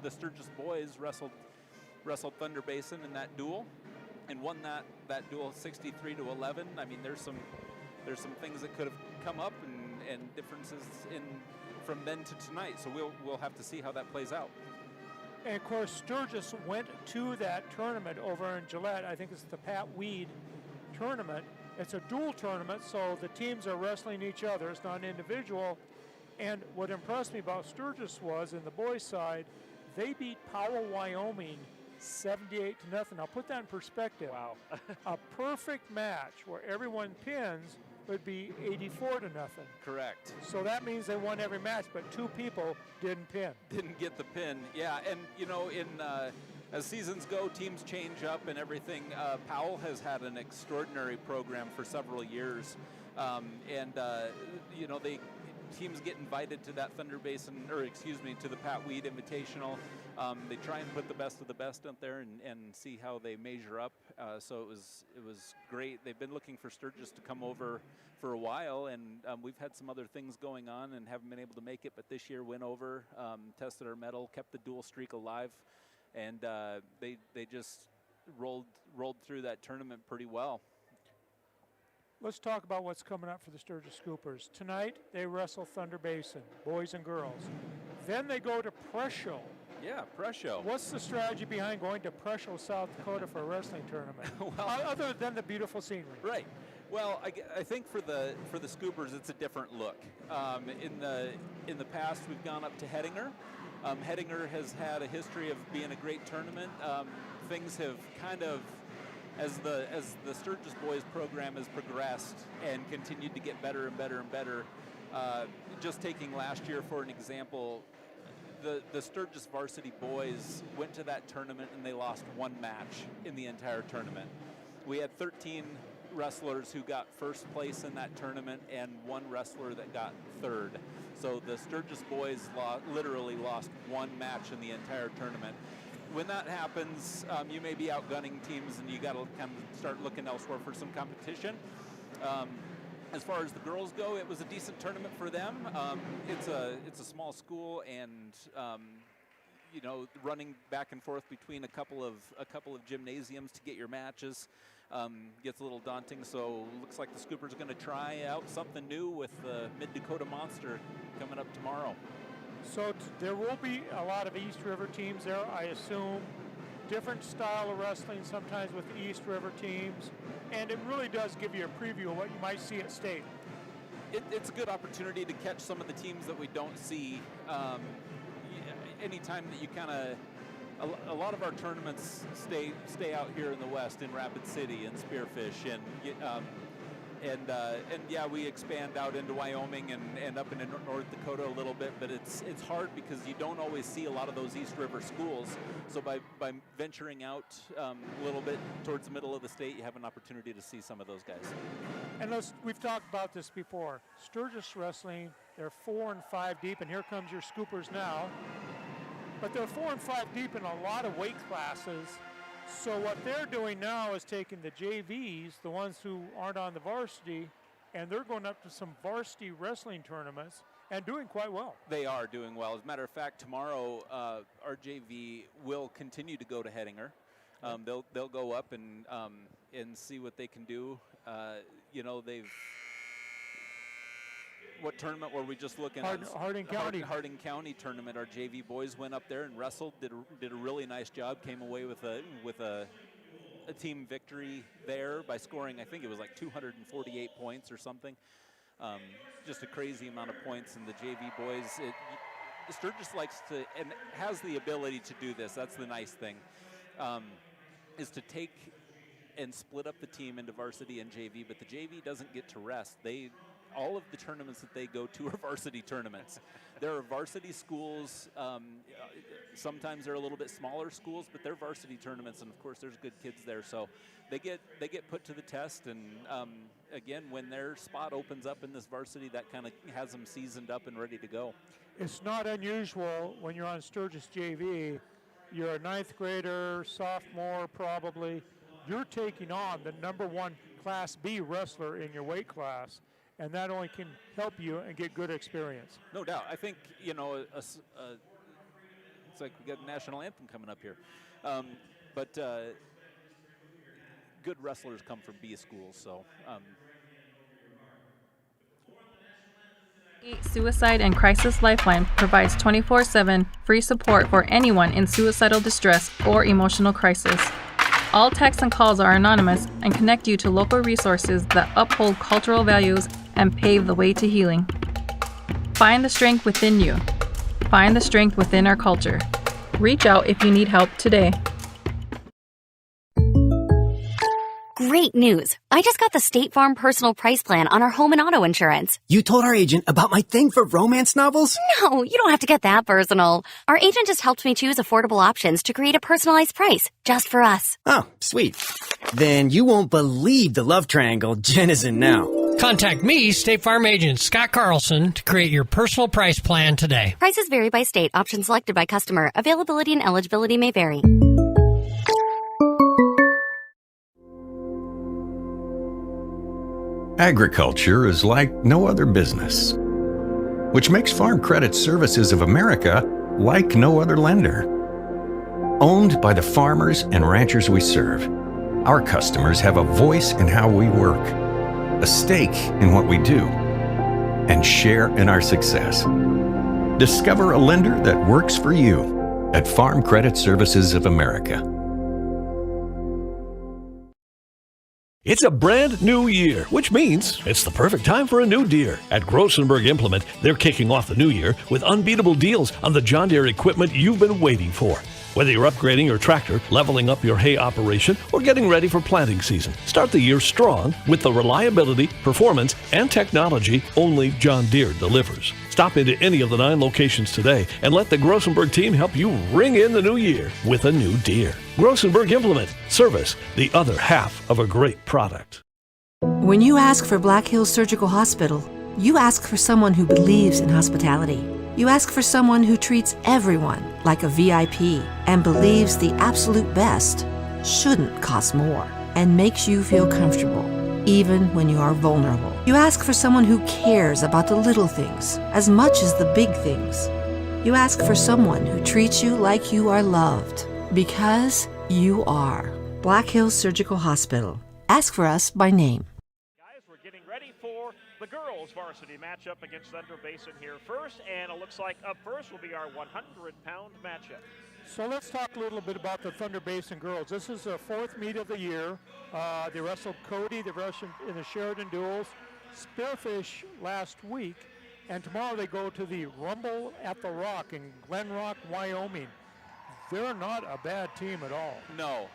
the Sturgis boys wrestled Thunder Basin in that duel and won that duel 63-11. I mean, there's some things that could have come up and differences from then to tonight. So we'll have to see how that plays out. And of course, Sturgis went to that tournament over in Gillette. I think it's the Pat Weed tournament. It's a dual tournament, so the teams are wrestling each other. It's not an individual. And what impressed me about Sturgis was, in the boys' side, they beat Powell, Wyoming 78-0. Now put that in perspective. Wow. A perfect match where everyone pins would be 84-0. Correct. So that means they won every match, but 2 people didn't pin. Didn't get the pin. Yeah, and as seasons go, teams change up and everything. Powell has had an extraordinary program for several years, teams get invited to that Thunder Basin, to the Pat Weed Invitational. They try and put the best of the best out there and see how they measure up. So it was great. They've been looking for Sturgis to come over for a while, and we've had some other things going on and haven't been able to make it. But this year went over, tested our mettle, kept the dual streak alive, and they just rolled through that tournament pretty well. Let's talk about what's coming up for the Sturgis Scoopers. Tonight, they wrestle Thunder Basin, boys and girls. Then they go to Presho. Yeah, Presho. What's the strategy behind going to Presho, South Dakota for a wrestling tournament? Other than the beautiful scenery. Right. Well, I think for the Scoopers, it's a different look. In the past, we've gone up to Hettinger. Hettinger has had a history of being a great tournament. Things have kind of, as the Sturgis boys program has progressed and continued to get better and better and better. Just taking last year for an example, the Sturgis varsity boys went to that tournament and they lost 1 match in the entire tournament. We had 13 wrestlers who got first place in that tournament and 1 wrestler that got third. So the Sturgis boys literally lost 1 match in the entire tournament. When that happens, you may be outgunning teams, and you got to kind of start looking elsewhere for some competition. As far as the girls go, it was a decent tournament for them. It's a small school, and running back and forth between a couple of gymnasiums to get your matches gets a little daunting. So looks like the Scoopers are going to try out something new with the Mid Dakota Monster coming up tomorrow. So there will be a lot of East River teams there, I assume. Different style of wrestling sometimes with the East River teams. And it really does give you a preview of what you might see at state. It's a good opportunity to catch some of the teams that we don't see. Anytime that you kind of, a lot of our tournaments stay out here in the West in Rapid City and Spearfish, and yeah, we expand out into Wyoming and up into North Dakota a little bit, but it's hard because you don't always see a lot of those East River schools. So by venturing out a little bit towards the middle of the state, you have an opportunity to see some of those guys. And we've talked about this before. Sturgis Wrestling, they're 4 and 5 deep, and here comes your Scoopers now. But they're 4 and 5 deep in a lot of weight classes. So what they're doing now is taking the JVs, the ones who aren't on the varsity, and they're going up to some varsity wrestling tournaments and doing quite well. They are doing well. As a matter of fact, tomorrow our JV will continue to go to Hettinger. They'll go up and see what they can do. What tournament were we just looking at? Harding County. Harding County tournament. Our JV boys went up there and wrestled. Did a really nice job. Came away with a team victory there by scoring. I think it was like 248 points or something. Just a crazy amount of points. And the JV boys, Sturgis likes to and has the ability to do this. That's the nice thing, is to take and split up the team into varsity and JV. But the JV doesn't get to rest. all of the tournaments that they go to are varsity tournaments. There are varsity schools. Sometimes they're a little bit smaller schools, but they're varsity tournaments, and of course there's good kids there. So they get put to the test, and again, when their spot opens up in this varsity, that kind of has them seasoned up and ready to go. It's not unusual when you're on Sturgis JV, you're a 9th grader, sophomore probably, you're taking on the -- 1 Class B wrestler in your weight class, and that only can help you and get good experience. No doubt. I think, it's like we got a national anthem coming up here. But good wrestlers come from B schools, so... Suicide and Crisis Lifeline provides 24/7 free support for anyone in suicidal distress or emotional crisis. All texts and calls are anonymous and connect you to local resources that uphold cultural values and pave the way to healing. Find the strength within you. Find the strength within our culture. Reach out if you need help today. Great news. I just got the State Farm Personal Price Plan on our home and auto insurance. You told our agent about my thing for romance novels? No, you don't have to get that personal. Our agent just helped me choose affordable options to create a personalized price just for us. Oh, sweet. Then you won't believe the love triangle Jen is in now. Contact me, State Farm agent Scott Carlson, to create your personal price plan today. Prices vary by state. Options selected by customer. Availability and eligibility may vary. Agriculture is like no other business, which makes Farm Credit Services of America like no other lender. Owned by the farmers and ranchers we serve, our customers have a voice in how we work, a stake in what we do, and share in our success. Discover a lender that works for you at Farm Credit Services of America. It's a brand new year, which means it's the perfect time for a new Deere. At Grossenberg Implement, they're kicking off the new year with unbeatable deals on the John Deere equipment you've been waiting for. Whether you're upgrading your tractor, leveling up your hay operation, or getting ready for planting season, start the year strong with the reliability, performance, and technology only John Deere delivers. Stop into any of the 9 locations today and let the Grossenberg team help you ring in the new year with a new Deere. Grossenberg Implement. Service, the other half of a great product. When you ask for Black Hills Surgical Hospital, you ask for someone who believes in hospitality. You ask for someone who treats everyone like a VIP and believes the absolute best shouldn't cost more and makes you feel comfortable, even when you are vulnerable. You ask for someone who cares about the little things as much as the big things. You ask for someone who treats you like you are loved, because you are. Black Hills Surgical Hospital. Ask for us by name. Guys, we're getting ready for the girls varsity matchup against Thunder Basin here first, and it looks like up first will be our 100-pound matchup. So let's talk a little bit about the Thunder Basin girls. This is the 4th meet of the year. They wrestled Cody, they wrestled in the Sheridan Duels, Spearfish last week, and tomorrow they go to the Rumble at the Rock in Glen Rock, Wyoming. They're not a bad team at all. No,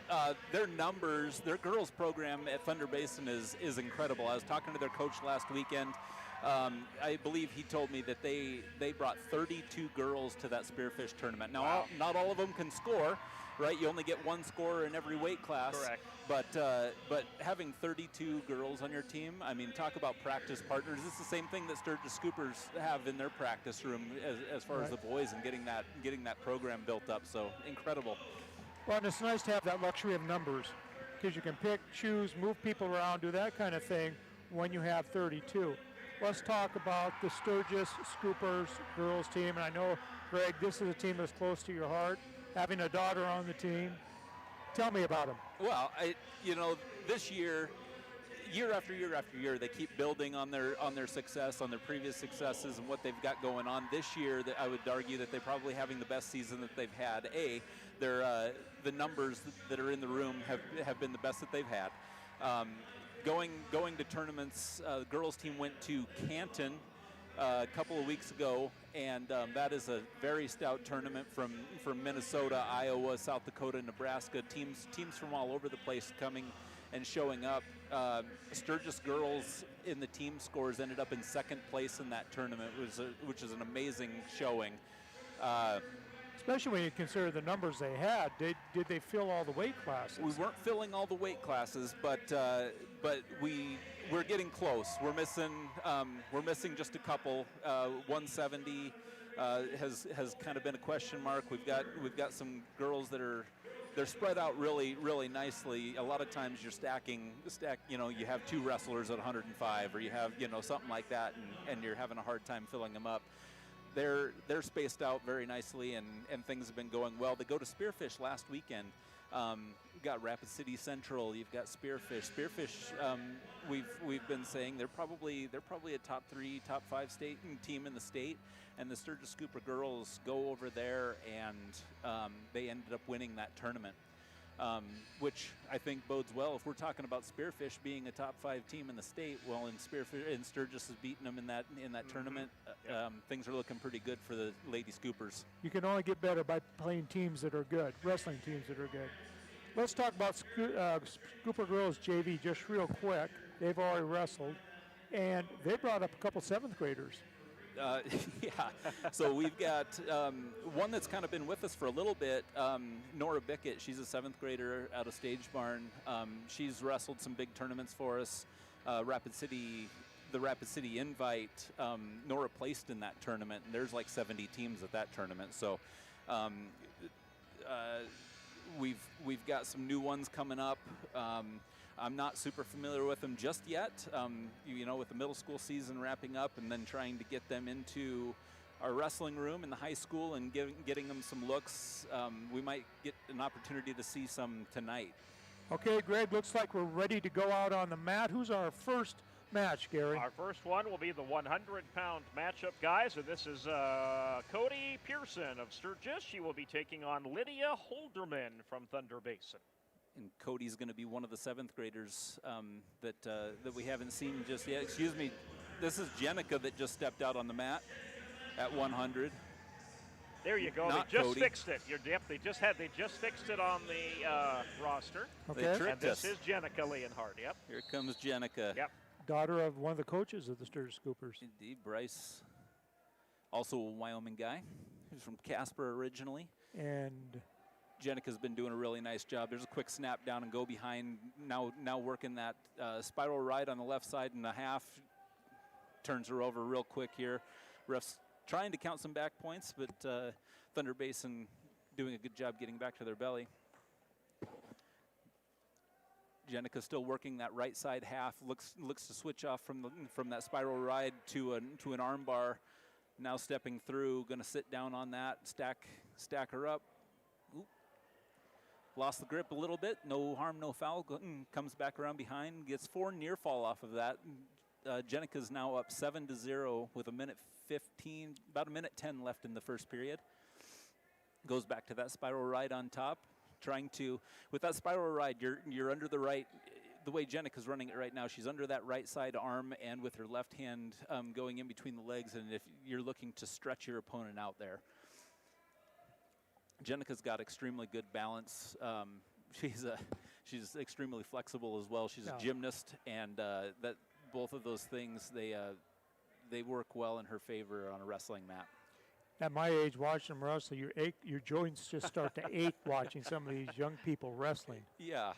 their numbers, their girls program at Thunder Basin is incredible. I was talking to their coach last weekend. I believe he told me that they brought 32 girls to that Spearfish tournament. Now, wow. Not all of them can score, right? You only get 1 scorer in every weight class. Correct. But having 32 girls on your team, I mean, talk about practice partners. It's the same thing that Sturgis Scoopers have in their practice room as far as the boys and getting that program built up. So incredible. Well, and it's nice to have that luxury of numbers because you can pick, choose, move people around, do that kind of thing when you have 32. Let's talk about the Sturgis Scoopers girls team. And I know, Greg, this is a team that's close to your heart, having a daughter on the team. Tell me about them. Well, this year after year after year, they keep building on their success, on their previous successes, and what they've got going on. This year, I would argue that they're probably having the best season that they've had. The numbers that are in the room have been the best that they've had. Going to tournaments, the girls team went to Canton a couple of weeks ago, and that is a very stout tournament from Minnesota, Iowa, South Dakota, Nebraska. Teams from all over the place coming and showing up. Sturgis girls in the team scores, ended up in second place in that tournament, which is an amazing showing. Especially when you consider the numbers they had. Did they fill all the weight classes? We weren't filling all the weight classes, but we're getting close. We're missing just a couple. 170 has kind of been a question mark. We've got some girls that they're spread out really nicely. A lot of times you're stacking. You have two wrestlers at 105, or you have something like that, and you're having a hard time filling them up. They're spaced out very nicely, and things have been going well. They go to Spearfish last weekend. You've got Rapid City Central. You've got Spearfish. Spearfish, we've been saying they're probably a top 3, top 5 state team in the state. And the Sturgis Scooper girls go over there, and they ended up winning that tournament, which I think bodes well. If we're talking about Spearfish being a top 5 team in the state, well, in Sturgis is beating them in that tournament. Things are looking pretty good for the Lady Scoopers. You can only get better by playing teams that are good, wrestling teams that are good. Let's talk about Scooper Girls JV just real quick. They've already wrestled, and they brought up a couple 7th graders. Yeah, so we've got one that's kind of been with us for a little bit, Nora Bickett. She's a 7th grader out of Stage Barn. She's wrestled some big tournaments for us. The Rapid City Invite, Nora placed in that tournament, and there's like 70 teams at that tournament. So we've got some new ones coming up. I'm not super familiar with them just yet. With the middle school season wrapping up, and then trying to get them into our wrestling room in the high school and getting them some looks. We might get an opportunity to see some tonight. Okay, Greg, looks like we're ready to go out on the mat. Who's our first match, Gary? Our first one will be the 100-pound matchup, guys, and this is Cody Pearson of Sturgis. She will be taking on Lydia Holderman from Thunder Basin. And Cody's going to be one of the 7th graders that we haven't seen just yet. Excuse me, this is Jenica that just stepped out on the mat at 100. There you go. Not they just Cody. Fixed it. They just fixed it on the roster. Okay. They tricked And this us. is Jenica Leonhardt. Yep. Here comes Jenica. Yep. Daughter of one of the coaches of the Sturgis Scoopers. Indeed, Bryce, also a Wyoming guy. He's from Casper originally. And Jenica's been doing a really nice job. There's a quick snap down and go behind. Now working that spiral ride on the left side and a half. Turns her over real quick here. Refs trying to count some back points, but Thunder Basin doing a good job getting back to their belly. Jenica still working that right side half. Looks to switch off from that spiral ride to an arm bar. Now stepping through, going to sit down on that, stack her up. Oop. Lost the grip a little bit. No harm, no foul. Comes back around behind. Gets 4 near fall off of that. Jenica's now up 7-0 with about a minute 10 left in the first period. Goes back to that spiral ride on top. Trying to, with that spiral ride, you're under the right, the way Jenica's running it right now, she's under that right side arm and with her left hand going in between the legs, and if you're looking to stretch your opponent out there. Jenica's got extremely good balance. She's extremely flexible as well. She's a gymnast, and that both of those things, they work well in her favor on a wrestling mat. At my age, watching them wrestle, your joints just start to ache watching some of these young people wrestling. Yeah,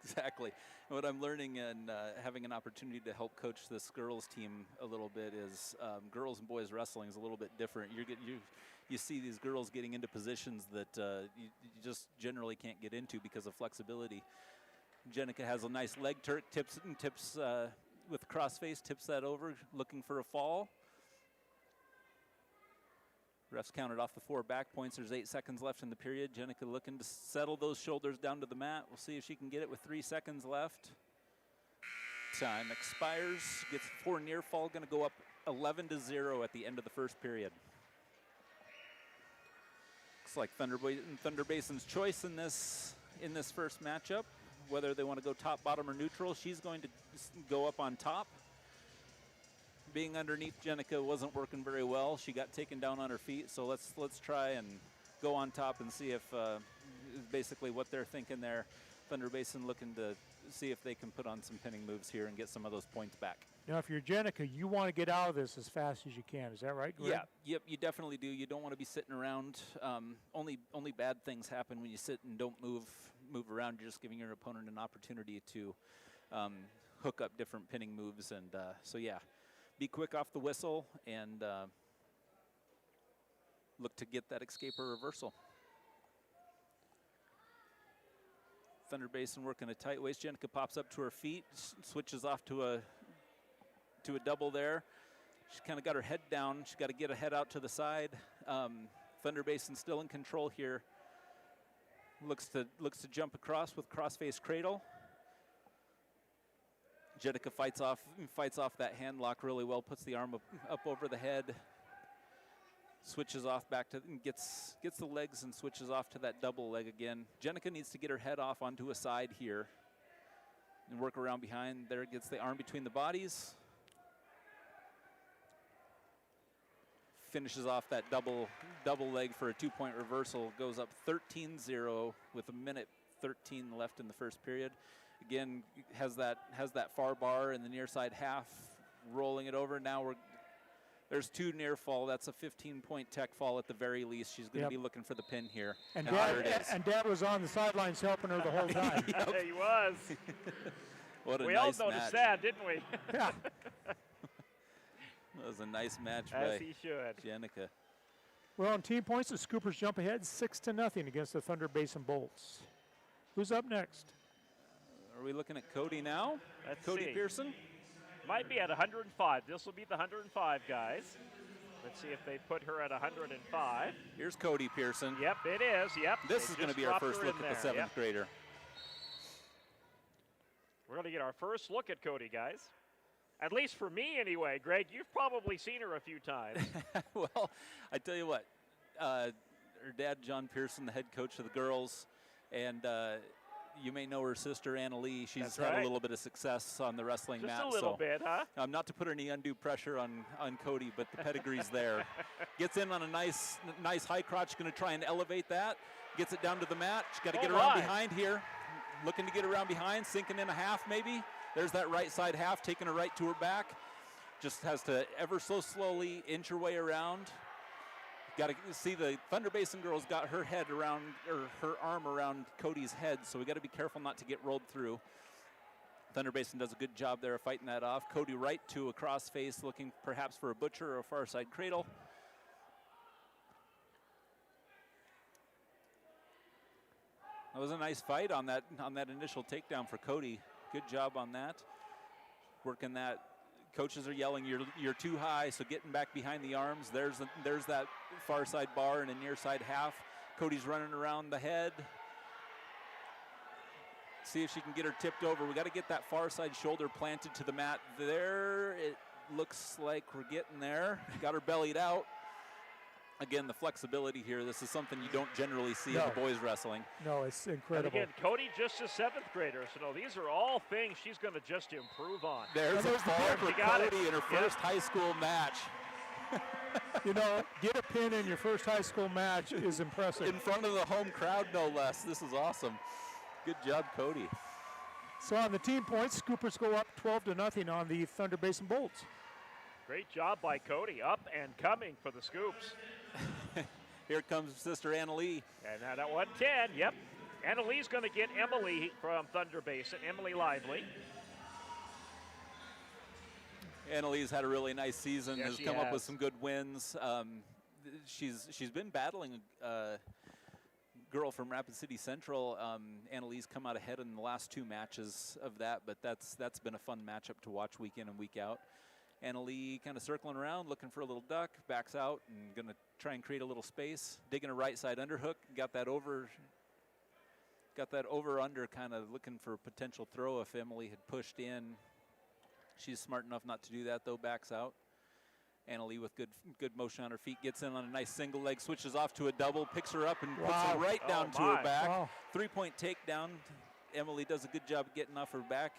exactly. What I'm learning and having an opportunity to help coach this girls team a little bit is girls and boys wrestling is a little bit different. You see these girls getting into positions that you just generally can't get into because of flexibility. Jenica has a nice leg tips with crossface, tips that over, looking for a fall. Refs counted off the 4 back points. There's 8 seconds left in the period. Jenica looking to settle those shoulders down to the mat. We'll see if she can get it with 3 seconds left. Time expires. Gets 4 near fall. Going to go up 11-0 at the end of the first period. Looks like Thunder Basin's choice in this first matchup. Whether they want to go top, bottom, or neutral, she's going to go up on top. Being underneath Jenica wasn't working very well. She got taken down on her feet, so let's try and go on top and see if basically what they're thinking there. Thunder Basin looking to see if they can put on some pinning moves here and get some of those points back. Now, if you're Jenica, you want to get out of this as fast as you can. Is that right, Greg? Yeah, yep, you definitely do. You don't want to be sitting around. Only bad things happen when you sit and don't move around. You're just giving your opponent an opportunity to hook up different pinning moves. And so, yeah, be quick off the whistle and look to get that escape or reversal. Thunder Basin working a tight waist. Jenica pops up to her feet, switches off to a double there. She's kind of got her head down. She's got to get her head out to the side. Thunder Basin still in control here. Looks to jump across with cross-face cradle. Jenica fights off that hand lock really well. Puts the arm up over the head. Switches off back to, gets the legs and switches off to that double leg again. Jenica needs to get her head off onto a side here and work around behind. There, gets the arm between the bodies. Finishes off that double leg for a 2-point reversal. Goes up 13-0 with 1:13 left in the first period. Again, has that far bar in the near side half, rolling it over. Now there's 2 near fall. That's a 15-point tech fall at the very least. She's going to be looking for the pin here. And Dad was on the sidelines helping her the whole time. Yep. He was. What a we nice all noticed match. that, didn't we? Yeah. That was a nice match As by he should. Jenica. Well, on team points, the Scoopers jump ahead 6-0 against the Thunder Basin Bolts. Who's up next? Are we looking at Cody now? Let's Cody see. Pearson? Might be at 105. This will be the 105, guys. Let's see if they put her at 105. Here's Cody Pearson. Yep, it is. Yep. This They is going to just be our dropped first her look in at the there. 7th Yep. grader. We're going to get our first look at Cody, guys. At least for me, anyway. Greg, you've probably seen her a few times. Well, I tell you what, her dad, John Pearson, the head coach of the girls, and you may know her sister, Anna Lee. She's That's had right. a little bit of success on the wrestling Just mat. a little so, bit, huh? Not to put any undue pressure on Cody, but the pedigree's there. Gets in on a nice high crotch, going to try and elevate that. Gets it down to the mat. She's got to get around behind here. Looking to get around behind, sinking in a half maybe. There's that right side half, taking her right to her back. Just has to ever so slowly inch her way around. Got to see the Thunder Basin girl's got her head around, or her arm around Cody's head, so we got to be careful not to get rolled through. Thunder Basin does a good job there of fighting that off. Cody right to a crossface, looking perhaps for a butcher or a far side cradle. That was a nice fight on that initial takedown for Cody. Good job on that. Working that. Coaches are yelling, "You're too high," so getting back behind the arms. There's that far side bar and a near side half. Cody's running around the head. See if she can get her tipped over. We got to get that far side shoulder planted to the mat. There, it looks like we're getting there. Got her bellied out. Again, the flexibility here. This is something you don't generally see in the boys wrestling. No, it's And incredible. again, Cody just a 7th grader, so no, these are all things she's going to just improve on. There's a fall for She got Cody it. in her first high school match. You know, get a pin in your first high school match is impressive. In front of the home crowd, no less. This is awesome. Good job, Cody. So on the team points, Scoopers go up 12-0 on the Thunder Basin Bolts. Great job by Cody, up and coming for the Scoops. Here comes Sister Anna Lee. And now that 110, yep. Anna Lee's going to get Emily from Thunder Basin, Emily Lively. Anna Lee's had a really nice season, Yes, has she come up with has. some good wins. She's been battling a girl from Rapid City Central. Anna Lee's come out ahead in the last 2 matches of that, but that's been a fun matchup to watch week in and week out. Anna Lee kind of circling around, looking for a little duck, backs out and going to try and create a little space. Digging a right side underhook, got that over under, kind of looking for a potential throw if Emily had pushed in. She's smart enough not to do that though, backs out. Anna Lee with good motion on her feet, gets in on a nice single leg, switches off to a double, picks her up and puts her right down to her back. Wow. 3-point takedown. Emily does a good job of getting off her back.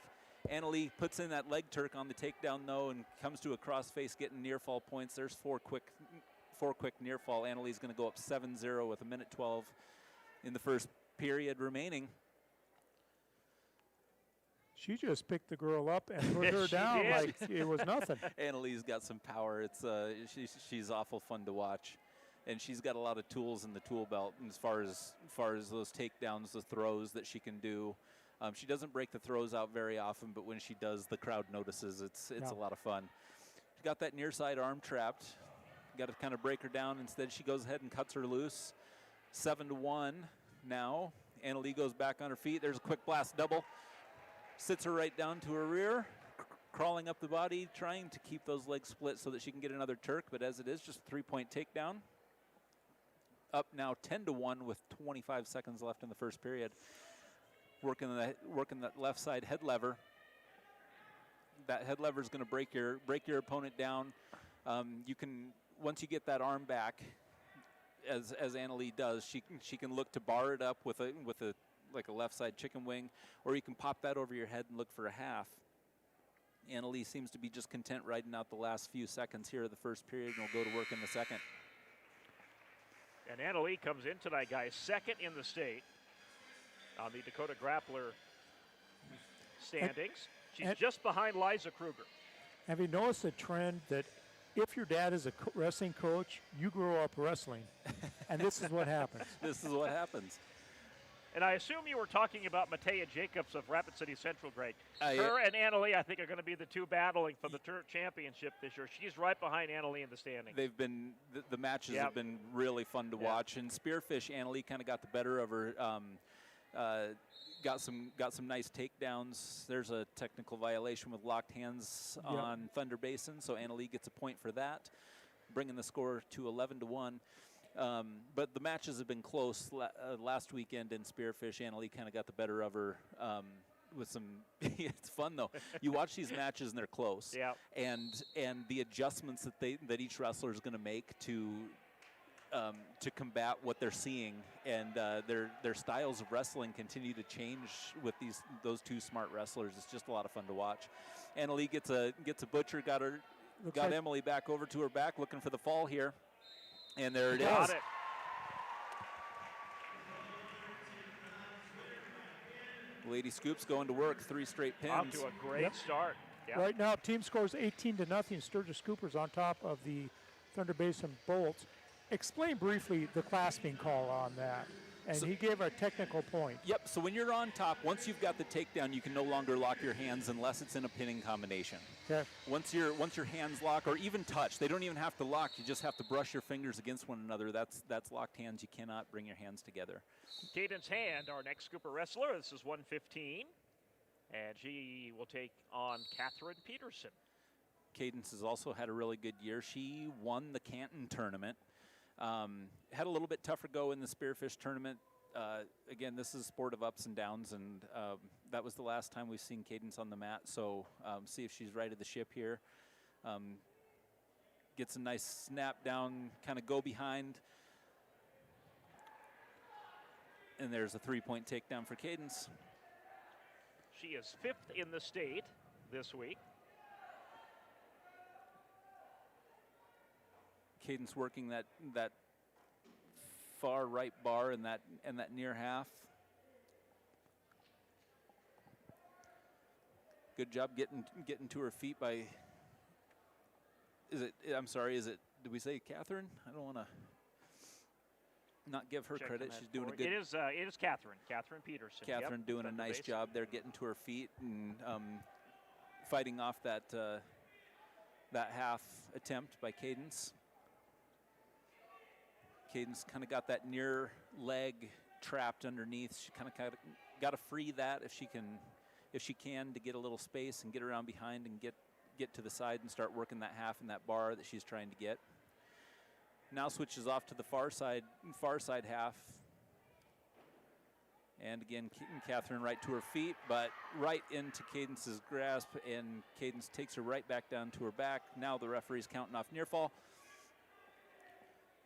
Anna Lee puts in that leg turk on the takedown though and comes to a crossface, getting near fall points. There's 4 quick near fall. Anna Lee's going to go up 7-0 with 1:12 in the first period remaining. She just picked the girl up and put her She down did. like it was nothing. Annalee's got some power. It's she's awful fun to watch, and she's got a lot of tools in the tool belt. And as far as those takedowns, the throws that she can do, she doesn't break the throws out very often, but when she does, the crowd notices. It's a lot of fun. She got that near side arm trapped. Got to kind of break her down. Instead, she goes ahead and cuts her loose. 7-1 now. Annalee goes back on her feet. There's a quick blast double. Sits her right down to her rear, crawling up the body, trying to keep those legs split so that she can get another Turk. But as it is, just a 3-point takedown. Up now 10-1 with 25 seconds left in the first period. Working that left side head lever. That head lever is going to break your opponent down. You can, once you get that arm back, as Annalee does, she can look to bar it up with a like a left side chicken wing, or you can pop that over your head and look for a half. Annalee seems to be just content riding out the last few seconds here of the first period, and will go to work in the second. And Annalee comes in tonight, guys, second in the state on the Dakota Grappler standings. She's just behind Liza Kruger. Have you noticed a trend that if your dad is a wrestling coach, you grow up wrestling? And this is what happens. This is what happens. And I assume you were talking about Matea Jacobs of Rapid City Central, Greg. Her and Annalee, I think, are going to be the two battling for the championship this year. She's right behind Annalee in the standings. They've been the matches have been really fun to watch. And Spearfish, Annalee kind of got the better of her. Got some nice takedowns. There's a technical violation with locked hands on Thunder Basin, so Annalee gets a point for that, bringing the score to 11-1. But the matches have been close. Last weekend in Spearfish, Annalee kind of got the better of her with some. It's fun though. You watch these matches and they're close. Yeah. And the adjustments that each wrestler is going to make to combat what they're seeing, and their styles of wrestling continue to change with those two smart wrestlers. It's just a lot of fun to watch. Annalee gets a butcher, got Emily back over to her back, looking for the fall here. And there it is. Got it. Lady Scoops going to work, 3 straight pins. Off to a great start. Yep. Right now, team scores 18-0. Sturgis Scoopers on top of the Thunder Basin Bolts. Explain briefly the clasping call on that. And he gave a technical point. Yep, so when you're on top, once you've got the takedown, you can no longer lock your hands unless it's in a pinning combination. Okay. Once your hands lock, or even touch, they don't even have to lock, you just have to brush your fingers against one another. That's locked hands. You cannot bring your hands together. Cadence Hand, our next Scooper wrestler. This is 115. And she will take on Catherine Peterson. Cadence has also had a really good year. She won the Canton tournament. Had a little bit tougher go in the Spearfish tournament. Again, this is a sport of ups and downs, and that was the last time we've seen Cadence on the mat, so see if she's right of the ship here. Gets a nice snap down, kind of go behind. And there's a 3-point takedown for Cadence. She is 5th in the state this week. Cadence working that far right bar and that near half. Good job getting to her feet by. Did we say Catherine? I don't want to not give her credit. She's doing a good. It is Catherine Peterson. Catherine doing a nice job there, getting to her feet and fighting off that half attempt by Cadence. Cadence kind of got that near leg trapped underneath. She kind of got to free that if she can to get a little space and get around behind and get to the side and start working that half and that bar that she's trying to get. Now switches off to the far side half. And again, Catherine right to her feet, but right into Cadence's grasp, and Cadence takes her right back down to her back. Now the referee's counting off near fall.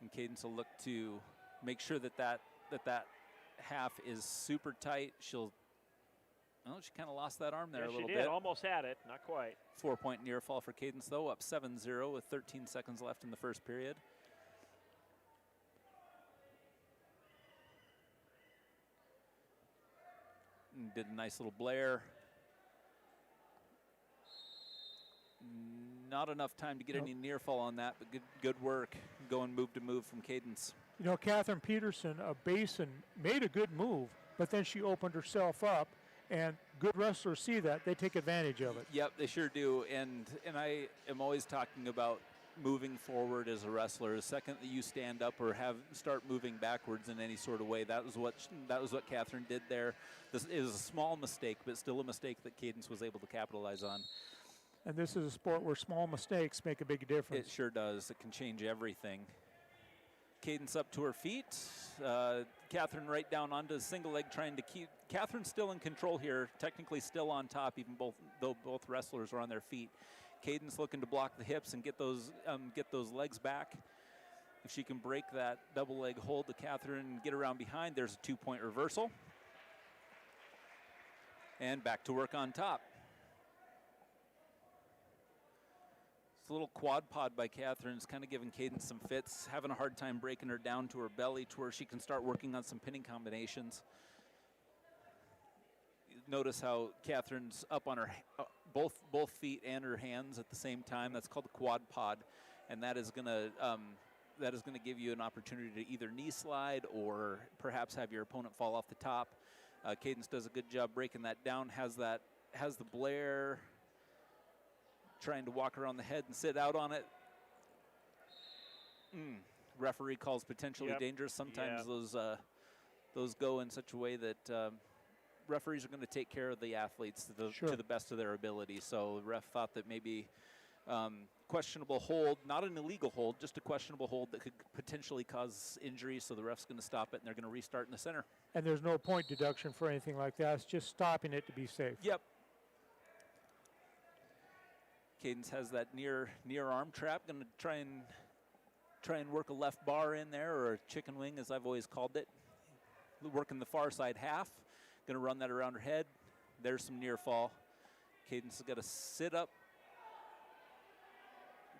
And Cadence will look to make sure that half is super tight. She kind of lost that arm there a little bit. She did, almost had it, not quite. 4-point near fall for Cadence, though, up 7-0 with 13 seconds left in the first period. And did a nice little Blair. Not enough time to get any near fall on that, but good work going move to move from Cadence. You know, Catherine Peterson of Basin made a good move, but then she opened herself up, and good wrestlers see that. They take advantage of it. Yep, they sure do. And I am always talking about moving forward as a wrestler. The second that you stand up or start moving backwards in any sort of way, that was what Catherine did there. This is a small mistake, but still a mistake that Cadence was able to capitalize on. And this is a sport where small mistakes make a big difference. It sure does. It can change everything. Cadence up to her feet. Catherine right down onto the single leg, trying to keep. Catherine's still in control here, technically still on top, even though both wrestlers are on their feet. Cadence looking to block the hips and get those legs back. If she can break that double leg hold to Catherine and get around behind, there's a 2-point reversal. And back to work on top. It's a little quad pod by Catherine. It's kind of giving Cadence some fits, having a hard time breaking her down to her belly to where she can start working on some pinning combinations. Notice how Catherine's up on her both feet and her hands at the same time. That's called the quad pod, and that is gonna give you an opportunity to either knee slide or perhaps have your opponent fall off the top. Cadence does a good job breaking that down. Has the Blair. Trying to walk around the head and sit out on it. Referee calls potentially dangerous. Sometimes those go in such a way that referees are going to take care of the athletes to the best of their ability. So the ref thought that maybe questionable hold, not an illegal hold, just a questionable hold that could potentially cause injury. So the ref's going to stop it, and they're going to restart in the center. And there's no point deduction for anything like that. It's just stopping it to be safe. Yep. Cadence has that near arm trap. Going to try and work a left bar in there, or a chicken wing, as I've always called it. Working the far side half. Going to run that around her head. There's some near fall. Cadence has got to sit up,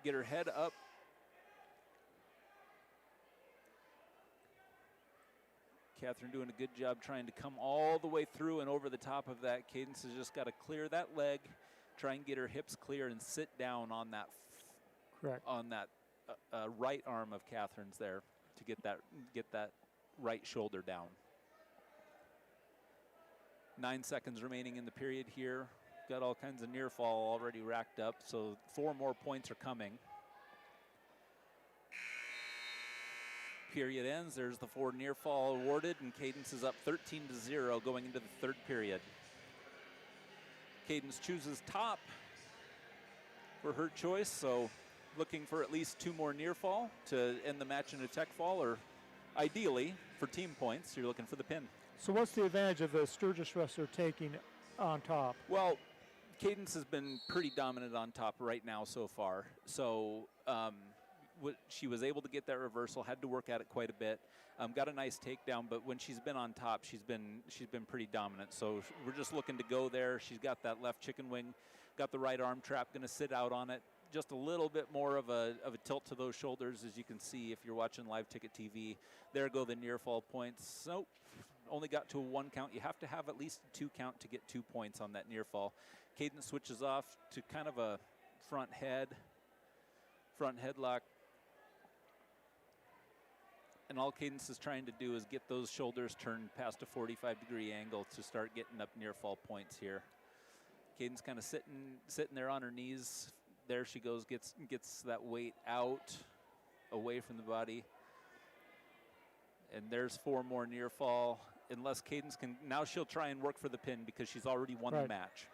get her head up. Catherine doing a good job trying to come all the way through and over the top of that. Cadence has just got to clear that leg. Try and get her hips clear and sit down on that. Correct. On that right arm of Catherine's there to get that right shoulder down. 9 seconds remaining in the period here. Got all kinds of near fall already racked up, so 4 more points are coming. Period ends. There's the 4 near fall awarded, and Cadence is up 13-0 going into the third period. Cadence chooses top for her choice, so looking for at least 2 more near fall to end the match in a tech fall, or ideally for team points, you're looking for the pin. So what's the advantage of the Sturgis wrestler taking on top? Well, Cadence has been pretty dominant on top right now so far. So she was able to get that reversal, had to work at it quite a bit. Got a nice takedown, but when she's been on top, she's been pretty dominant. So we're just looking to go there. She's got that left chicken wing, got the right arm trap, going to sit out on it. Just a little bit more of a tilt to those shoulders, as you can see if you're watching live ticket TV. There go the near fall points. Nope, only got to a 1 count. You have to have at least a 2 count to get 2 points on that near fall. Cadence switches off to kind of a front headlock. And all Cadence is trying to do is get those shoulders turned past a 45-degree angle to start getting up near fall points here. Cadence kind of sitting there on her knees. There she goes, gets that weight out, away from the body. And there's 4 more near fall. Unless Cadence can, now she'll try and work for the pin because she's already won the match.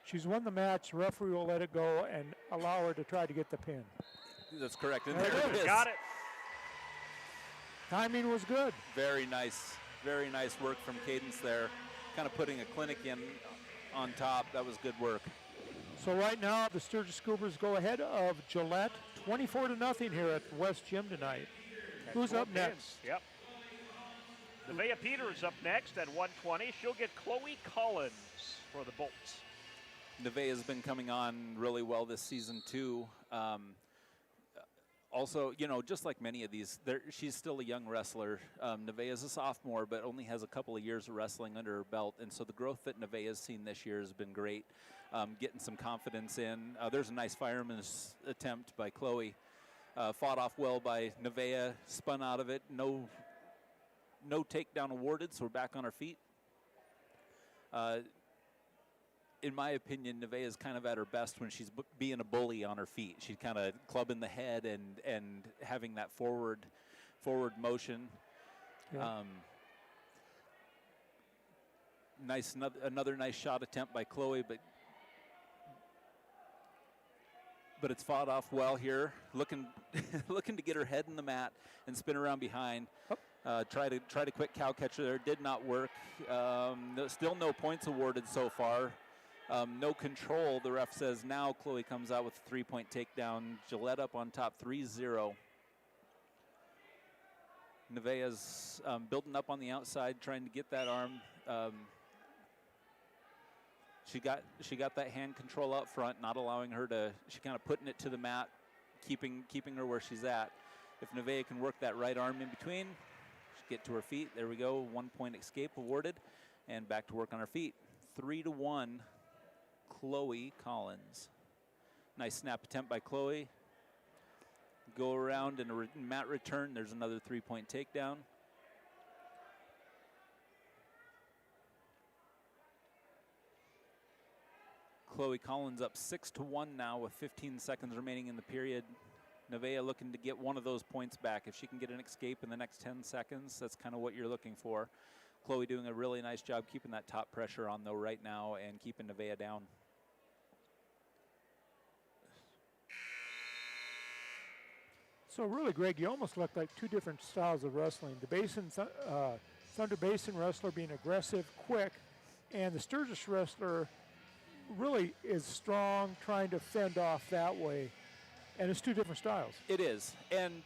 She's won the match. Referee will let it go and allow her to try to get the pin. That's correct. And there it is. Got it. Timing was good. Very nice work from Cadence there. Kind of putting a clinic in on top. That was good work. So right now, the Sturgis Scoopers go ahead of Gillette, 24-0 here at West Gym tonight. Who's up next? Yep. Nevaeh Peters up next at 120. She'll get Chloe Collins for the Bolts. Nevaeh has been coming on really well this season too. Also, just like many of these, she's still a young wrestler. Nevaeh's a sophomore, but only has a couple of years of wrestling under her belt. And so the growth that Nevaeh's seen this year has been great, getting some confidence in. There's a nice fireman's attempt by Chloe. Fought off well by Nevaeh, spun out of it. No takedown awarded, so we're back on our feet. In my opinion, Nevaeh is kind of at her best when she's being a bully on her feet. She's kind of clubbing the head and having that forward motion. Yeah. Another nice shot attempt by Chloe, but it's fought off well here. Looking to get her head in the mat and spin around behind. Try to quick cow catcher there. Did not work. Still no points awarded so far. No control, the ref says. Now Chloe comes out with a 3-point takedown. Gillette up on top, 3-0. Nevaeh's building up on the outside, trying to get that arm. She got that hand control out front, not allowing her to. She kind of putting it to the mat, keeping her where she's at. If Nevaeh can work that right arm in between, she'll get to her feet. There we go. 1-point escape awarded, and back to work on her feet. 3-1. Chloe Collins. Nice snap attempt by Chloe. Go around and a mat return. There's another 3-point takedown. Chloe Collins up 6-1 now with 15 seconds remaining in the period. Nevaeh looking to get one of those points back. If she can get an escape in the next 10 seconds, that's kind of what you're looking for. Chloe doing a really nice job keeping that top pressure on though right now and keeping Nevaeh down. So really, Greg, you almost look like two different styles of wrestling. The Thunder Basin wrestler being aggressive, quick, and the Sturgis wrestler really is strong, trying to fend off that way. And it's two different styles. It is. And,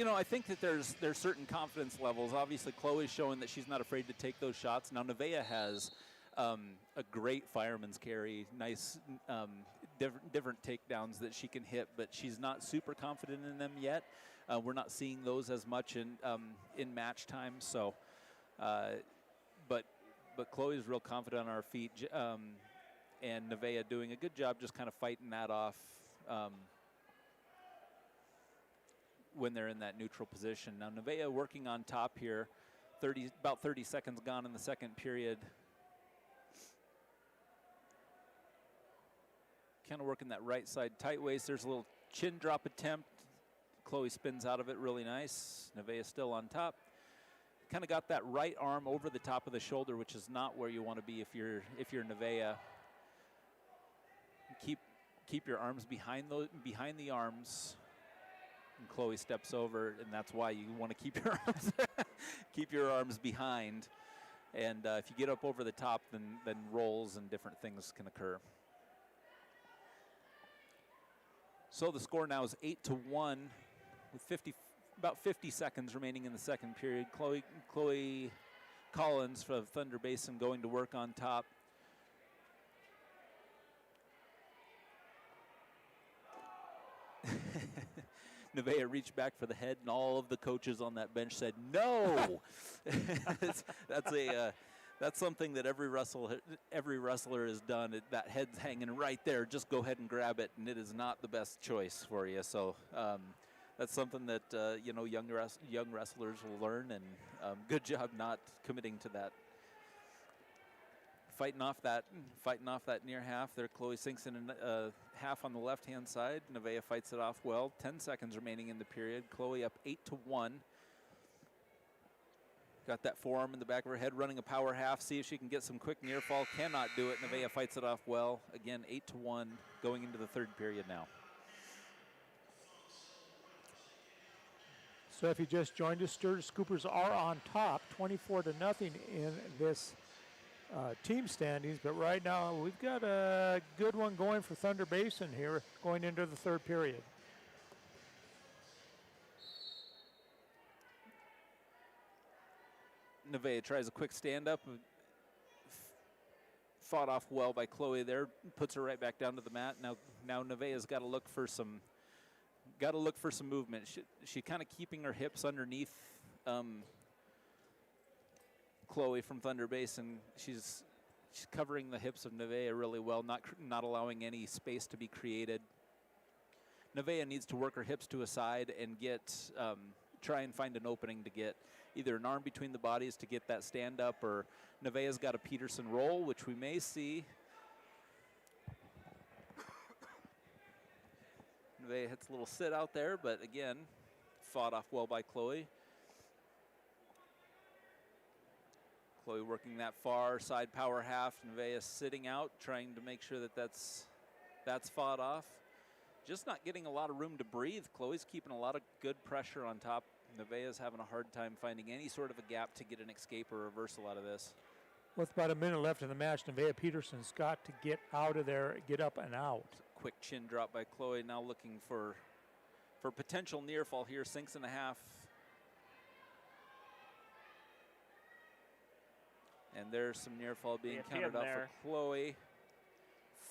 I think that there's certain confidence levels. Obviously, Chloe's showing that she's not afraid to take those shots. Now, Nevaeh has a great fireman's carry, nice different takedowns that she can hit, but she's not super confident in them yet. We're not seeing those as much in match time. So, but Chloe's real confident on her feet, and Nevaeh doing a good job just kind of fighting that off when they're in that neutral position. Now Nevaeh working on top here. About 30 seconds gone in the second period. Kind of working that right side tight waist. There's a little chin drop attempt. Chloe spins out of it really nice. Nevaeh still on top. Kind of got that right arm over the top of the shoulder, which is not where you want to be if you're Nevaeh. Keep your arms behind the arms. And Chloe steps over, and that's why you want to keep your arms behind. And if you get up over the top, then rolls and different things can occur. So the score now is 8-1 with about 50 seconds remaining in the second period. Chloe Collins from Thunder Basin going to work on top. Nevaeh reached back for the head, and all of the coaches on that bench said, no! That's something that every wrestler has done. That head's hanging right there. Just go ahead and grab it, and it is not the best choice for you. So that's something that young wrestlers will learn, and good job not committing to that. Fighting off that near half there. Chloe sinks in half on the left-hand side. Nevaeh fights it off well. 10 seconds remaining in the period. Chloe up 8-1. Got that forearm in the back of her head, running a power half. See if she can get some quick near fall. Cannot do it. Nevaeh fights it off well. Again, 8-1 going into the third period now. So if you just joined us, Sturgis Scoopers are on top, 24-0 in this team standings. But right now, we've got a good one going for Thunder Basin here going into the third period. Nevaeh tries a quick stand-up. Fought off well by Chloe there. Puts her right back down to the mat. Now Nevaeh's got to look for some got to look for some movement. She kind of keeping her hips underneath Chloe from Thunder Basin. She's covering the hips of Nevaeh really well, not allowing any space to be created. Nevaeh needs to work her hips to a side and try and find an opening to get either an arm between the bodies to get that stand up, or Nevaeh's got a Peterson roll, which we may see. Nevaeh hits a little sit out there, but again, fought off well by Chloe. Chloe working that far side power half. Nevaeh sitting out, trying to make sure that that's fought off. Just not getting a lot of room to breathe. Chloe's keeping a lot of good pressure on top. Nevaeh's having a hard time finding any sort of a gap to get an escape or reversal out of this. With about a minute left in the match, Nevaeh Peterson's got to get out of there, get up and out. Quick chin drop by Chloe, now looking for potential near fall here, sinks and a half. And there's some near fall being counted out for Chloe.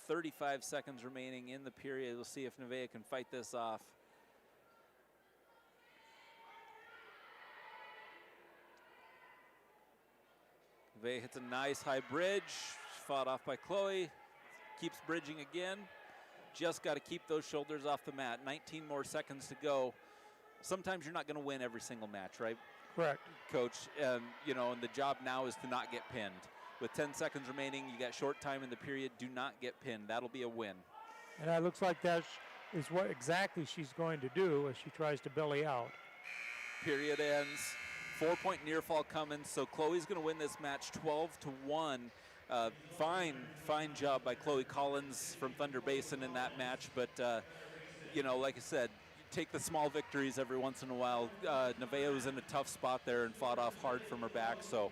35 seconds remaining in the period. We'll see if Nevaeh can fight this off. Nevaeh hits a nice high bridge, fought off by Chloe. Keeps bridging again. Just got to keep those shoulders off the mat. 19 more seconds to go. Sometimes you're not going to win every single match, right? Correct. Coach, and the job now is to not get pinned. With 10 seconds remaining, you got short time in the period. Do not get pinned. That'll be a win. And that looks like that is what exactly she's going to do as she tries to belly out. Period ends. 4-point near fall coming. So Chloe's going to win this match 12-1. Fine job by Chloe Collins from Thunder Basin in that match. But, like I said, take the small victories every once in a while. Nevaeh was in a tough spot there and fought off hard from her back. So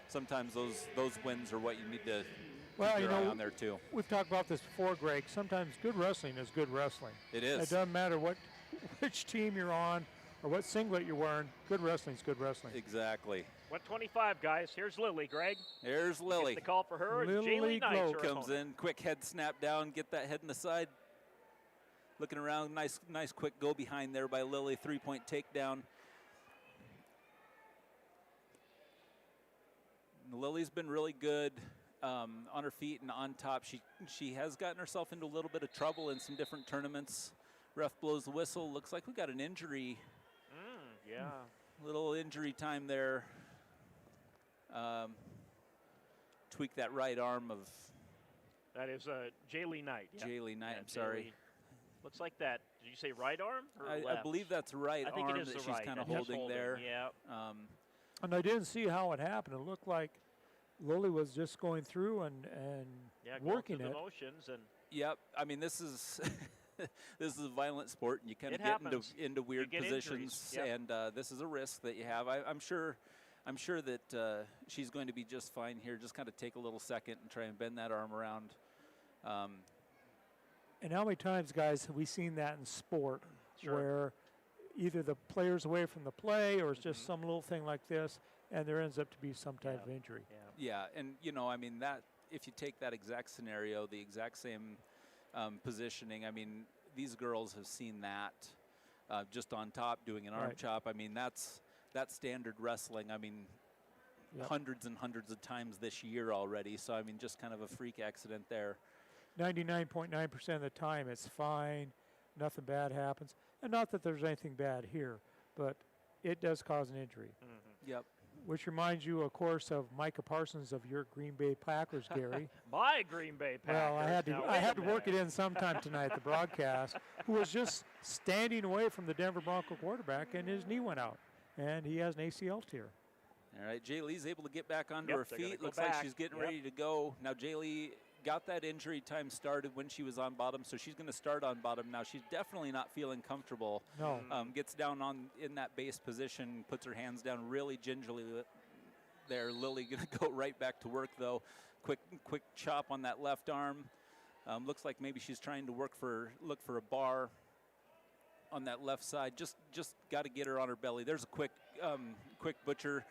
sometimes those wins are what you need to keep your eye on there too. We've talked about this before, Greg. Sometimes good wrestling is good wrestling. It is. It doesn't matter which team you're on or what singlet you're wearing. Good wrestling is good wrestling. Exactly. 125, guys. Here's Lily, Greg. There's Lily. Gets the call for her. Lily Knight comes in. Quick head snap down. Get that head in the side. Looking around. Nice quick go behind there by Lily. 3-point takedown. Lily's been really good on her feet and on top. She has gotten herself into a little bit of trouble in some different tournaments. Ref blows the whistle. Looks like we got an injury. Yeah. Little injury time there. Tweak that right arm of. That is Jaylee Knight. Yeah. Jaylee Knight, I'm sorry. Looks like that. Did you say right arm or I left? believe that's right I think arm it is that the she's right. kind of That's holding there. Yeah. And I didn't see how it happened. It looked like Lily was just going through and working going it. through the motions and. Yep. I mean, this is this is a violent sport, and you kind of get into weird positions, yep. and this is a risk that you have. I'm sure that she's going to be just fine here. Just kind of take a little second and try and bend that arm around. And how many times, guys, have we seen that in sport Sure. where either the player's away from the play or it's just some little thing like this, and there ends up to be some type of injury. Yeah, and I mean that if you take that exact scenario, the exact same positioning, I mean these girls have seen that just on top doing an arm chop. I mean that's standard wrestling. I mean hundreds and hundreds of times this year already. So I mean just kind of a freak accident there. 99.9% of the time it's fine, nothing bad happens. And not that there's anything bad here, but it does cause an injury. Yep. Which reminds you, of course, of Micah Parsons of your Green Bay Packers, Gary. My Green Bay Packers. Well, I had to work it in sometime tonight, the broadcast, who was just standing away from the Denver Bronco quarterback, and his knee went out, and he has an ACL tear. All right, Jaylee's able to get back onto Yep, her they're gonna feet. go Looks back. like she's getting ready to go. Now Jaylee got that injury time started when she was on bottom, so she's going to start on bottom now. She's definitely not feeling comfortable. No. Gets down in that base position, puts her hands down really gingerly there. Lily going to go right back to work though. Quick chop on that left arm. Looks like maybe she's trying to look for a bar on that left side. Just got to get her on her belly. There's a quick butcher.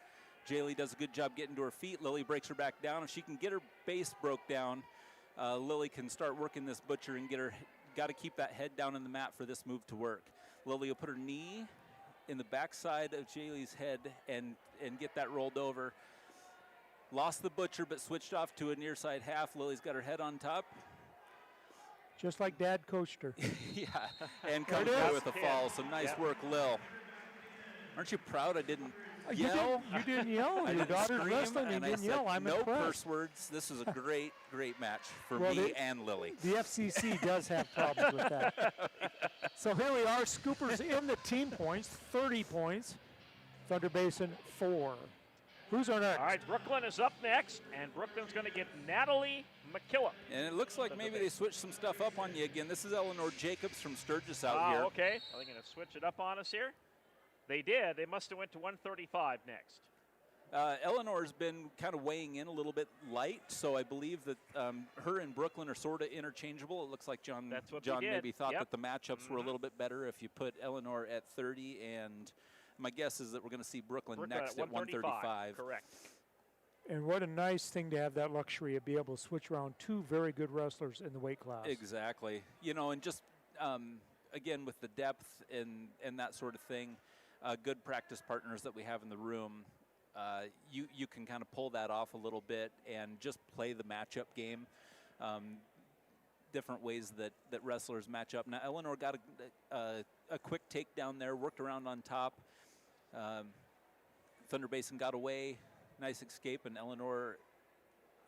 Jaylee does a good job getting to her feet. Lily breaks her back down. If she can get her base broke down, Lily can start working this butcher and got to keep that head down in the mat for this move to work. Lily will put her knee in the backside of Jaylee's head and get that rolled over. Lost the butcher, but switched off to a near side half. Lily's got her head on top. Just like Dad coached her. Yeah, and comes away with a fall. So nice work, Lil. Aren't you proud I didn't yell? You didn't yell. Your daughter's wrestling, you didn't yell. I'm no impressed. curse words. This is a great, great match for Well, me and Lily. The FCC does have problems with that. So here we are, Scoopers in the team points, 30 points. Thunder Basin 4. Who's our next? All right, Brooklyn is up next, and Brooklyn's going to get Natalie McKillop. And it looks like maybe they switched some stuff up on you again. This is Eleanor Jacobs from Sturgis out here. Okay. Are they going to switch it up on us here? They did. They must have went to 135 next. Eleanor's been kind of weighing in a little bit light, so I believe that her and Brooklyn are sort of interchangeable. It looks like John maybe thought that the matchups were a little bit better if you put Eleanor at 30, and my guess is that we're going to see Brooklyn next at 135. Correct. And what a nice thing to have that luxury of be able to switch around two very good wrestlers in the weight class. Exactly. You know, and just, again, with the depth and that sort of thing, good practice partners that we have in the room, you can kind of pull that off a little bit and just play the matchup game. Different ways that wrestlers match up. Now, Eleanor got a quick takedown there, worked around on top. Thunder Basin got away. Nice escape, and Eleanor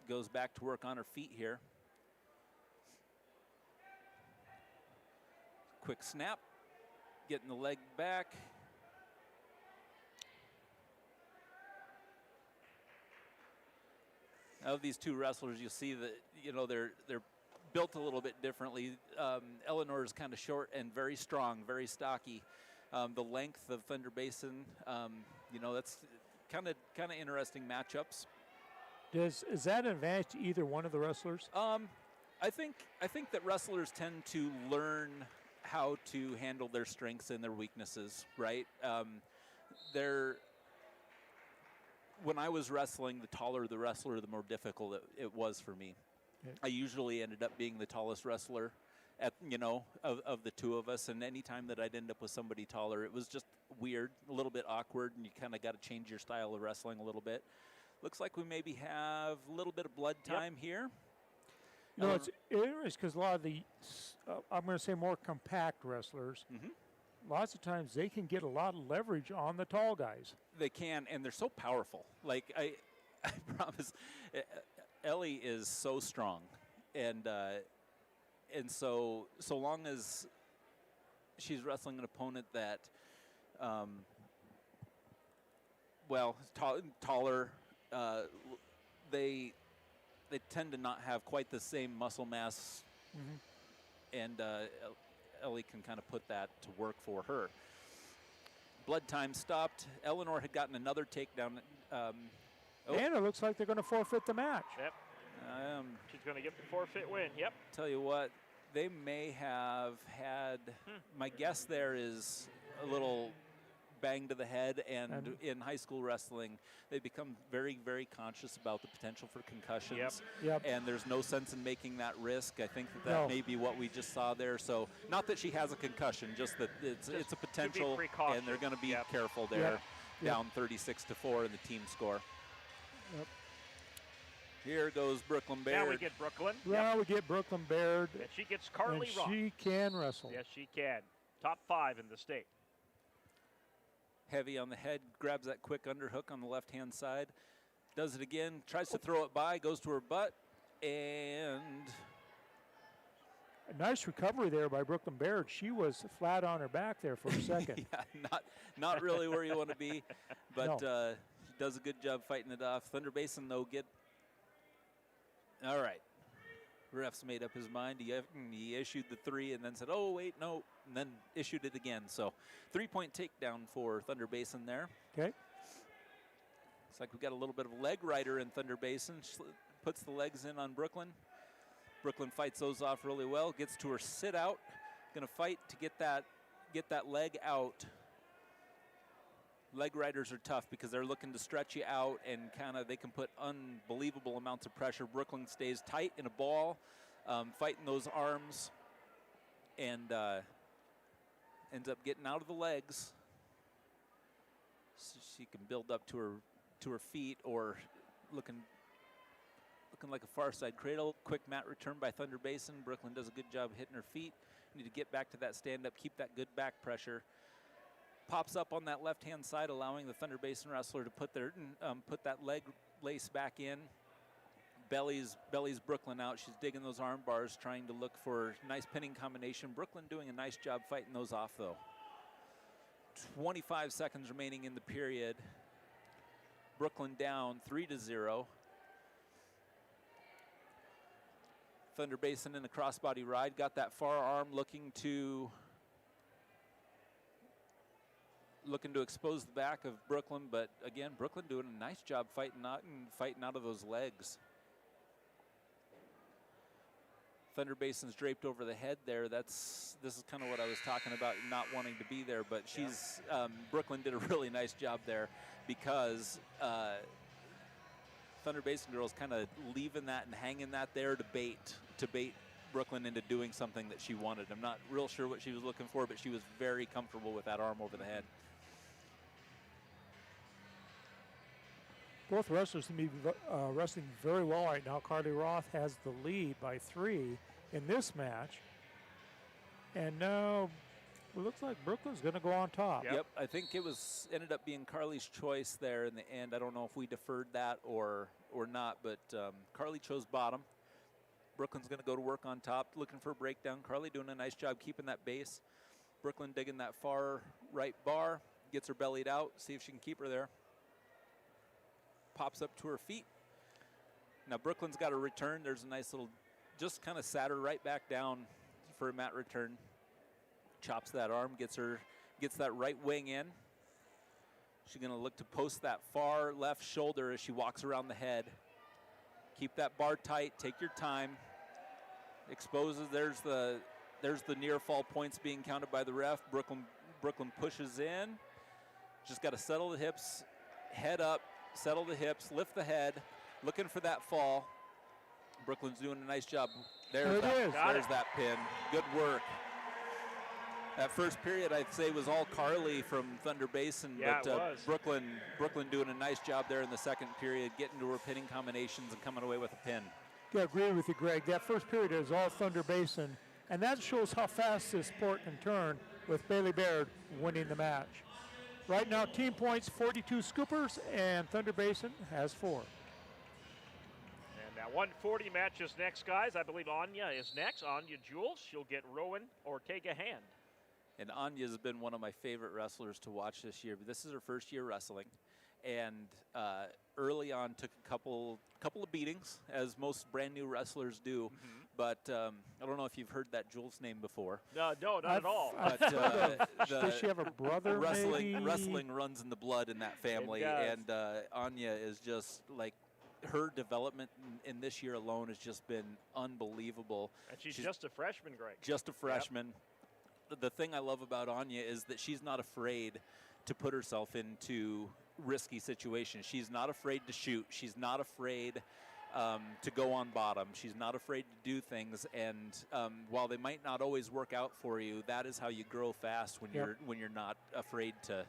goes back to work on her feet here. Quick snap, getting the leg back. Of these two wrestlers, you'll see that they're built a little bit differently. Eleanor is kind of short and very strong, very stocky. The length of Thunder Basin, that's kind of interesting matchups. Is that an advantage to either one of the wrestlers? I think that wrestlers tend to learn how to handle their strengths and their weaknesses, right? When I was wrestling, the taller the wrestler, the more difficult it was for me. Okay. I usually ended up being the tallest wrestler of the two of us, and any time that I'd end up with somebody taller, it was just weird, a little bit awkward, and you kind of got to change your style of wrestling a little bit. Looks like we maybe have a little bit of blood time here. It's interesting because a lot of the, I'm going to say more compact wrestlers, lots of times they can get a lot of leverage on the tall guys. They can, and they're so powerful. Like, I promise, Ellie is so strong, and so long as she's wrestling an opponent that, taller, they tend to not have quite the same muscle mass, and Ellie can kind of put that to work for her. Blood time stopped. Eleanor had gotten another takedown. And it looks like they're going to forfeit the match. Yep. She's going to get the forfeit win. Yep. Tell you what, they may have had, my guess there is a little bang to the head, and in high school wrestling, they become very, very conscious about the potential for concussions. Yep. And there's no sense in making that risk. I think that may be what we just saw there. So not that she has a concussion, just that it's a potential, and they're going to be careful there. Down 36-4 in the team score. Yep. Here goes Brooklyn Baird. Now we get Brooklyn. Now we get Brooklyn Baird. And she gets Carly and Rock. She can wrestle. Yes, she can. Top 5 in the state. Heavy on the head, grabs that quick underhook on the left-hand side. Does it again, tries to throw it by, goes to her butt, and... A nice recovery there by Brooklyn Baird. She was flat on her back there for a second. Yeah, not really where you want to be, but does a good job fighting it off. Thunder Basin, though, all right. Ref's made up his mind. He issued the 3 and then said, oh, wait, no, and then issued it again. So 3-point takedown for Thunder Basin there. Okay. Looks like we got a little bit of a leg rider in Thunder Basin. She puts the legs in on Brooklyn. Brooklyn fights those off really well. Gets to her sit out. Going to fight to get that leg out. Leg riders are tough because they're looking to stretch you out, and they can put unbelievable amounts of pressure. Brooklyn stays tight in a ball, fighting those arms, and ends up getting out of the legs. So she can build up to her feet, or looking like a far side cradle. Quick mat return by Thunder Basin. Brooklyn does a good job hitting her feet. Need to get back to that stand up, keep that good back pressure. Pops up on that left hand side, allowing the Thunder Basin wrestler to put that leg lace back in. Bellies Brooklyn out. She's digging those arm bars, trying to look for nice pinning combination. Brooklyn doing a nice job fighting those off though. 25 seconds remaining in the period. Brooklyn down 3-0. Thunder Basin in the crossbody ride, got that far arm looking to expose the back of Brooklyn, but again, Brooklyn doing a nice job fighting out of those legs. Thunder Basin's draped over the head there. This is kind of what I was talking about, not wanting to be there, but she's Brooklyn did a really nice job there, because Thunder Basin girls kind of leaving that and hanging that there to bait Brooklyn into doing something that she wanted. I'm not real sure what she was looking for, but she was very comfortable with that arm over the head. Both wrestlers seem to be wrestling very well right now. Carly Roth has the lead by 3 in this match. And now it looks like Brooklyn's going to go on top. Yep, I think it ended up being Carly's choice there in the end. I don't know if we deferred that or not, but Carly chose bottom. Brooklyn's going to go to work on top, looking for a breakdown. Carly doing a nice job keeping that base. Brooklyn digging that far right bar, gets her bellied out, see if she can keep her there. Pops up to her feet. Now Brooklyn's got a return. There's a nice little, just kind of sat her right back down for a mat return. Chops that arm, gets that right wing in. She's going to look to post that far left shoulder as she walks around the head. Keep that bar tight, take your time. Exposes, there's the near fall points being counted by the ref. Brooklyn pushes in. Just got to settle the hips, head up, settle the hips, lift the head, looking for that fall. Brooklyn's doing a nice job. There's that pin. Good work. That first period, I'd say, was all Carly from Thunder Basin, but Brooklyn doing a nice job there in the second period, getting to her pinning combinations and coming away with a pin. Yeah, I agree with you, Greg. That first period is all Thunder Basin, and that shows how fast this sport can turn, with Bailey Baird winning the match. Right now, team points 42 scoopers, and Thunder Basin has 4. And that 140 match is next, guys. I believe Anya is next. Anya Jules. She'll get Rowan Ortega Hand. And Anya's been one of my favorite wrestlers to watch this year. But this is her first year wrestling, and early on took a couple of beatings, as most brand new wrestlers do. Mm-hmm. But I don't know if you've heard that Jules name before. No, not at all. But does she have a brother? Wrestling runs in the blood in that family, and Anya is just like, her development in this year alone has just been unbelievable. And she's just a freshman, Greg. Just a freshman. Yep. The thing I love about Anya is that she's not afraid to put herself into risky situations. She's not afraid to shoot. She's not afraid to go on bottom. She's not afraid to do things. And while they might not always work out for you, that is how you grow fast when you're not afraid to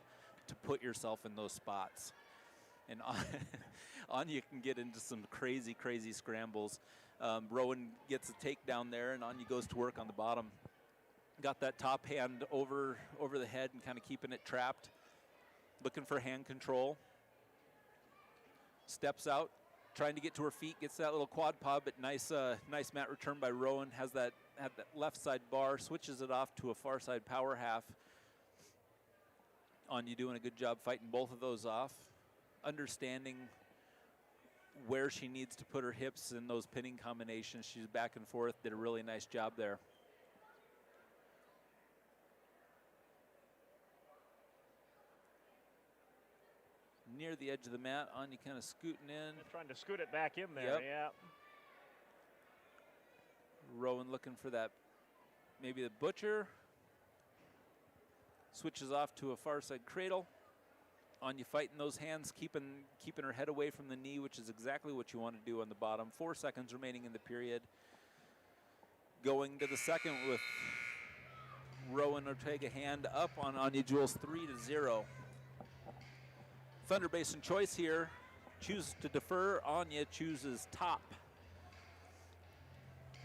put yourself in those spots. And Anya can get into some crazy scrambles. Rowan gets a takedown there, and Anya goes to work on the bottom. Got that top hand over the head and kind of keeping it trapped. Looking for hand control. Steps out, trying to get to her feet. Gets that little quad pod, but nice mat return by Rowan. Had that left side bar, switches it off to a far side power half. Anya doing a good job fighting both of those off. Understanding where she needs to put her hips in those pinning combinations. She's back and forth, did a really nice job there. Near the edge of the mat, Anya kind of scooting in. Trying to scoot it back in there, Yep. yeah. Rowan looking for that, maybe the butcher. Switches off to a far side cradle. Anya fighting those hands, keeping her head away from the knee, which is exactly what you want to do on the bottom. 4 seconds remaining in the period. Going to the second with Rowan Ortega hand up on Anya Jules 3-0. Thunder Basin choice here. Chooses to defer. Anya chooses top.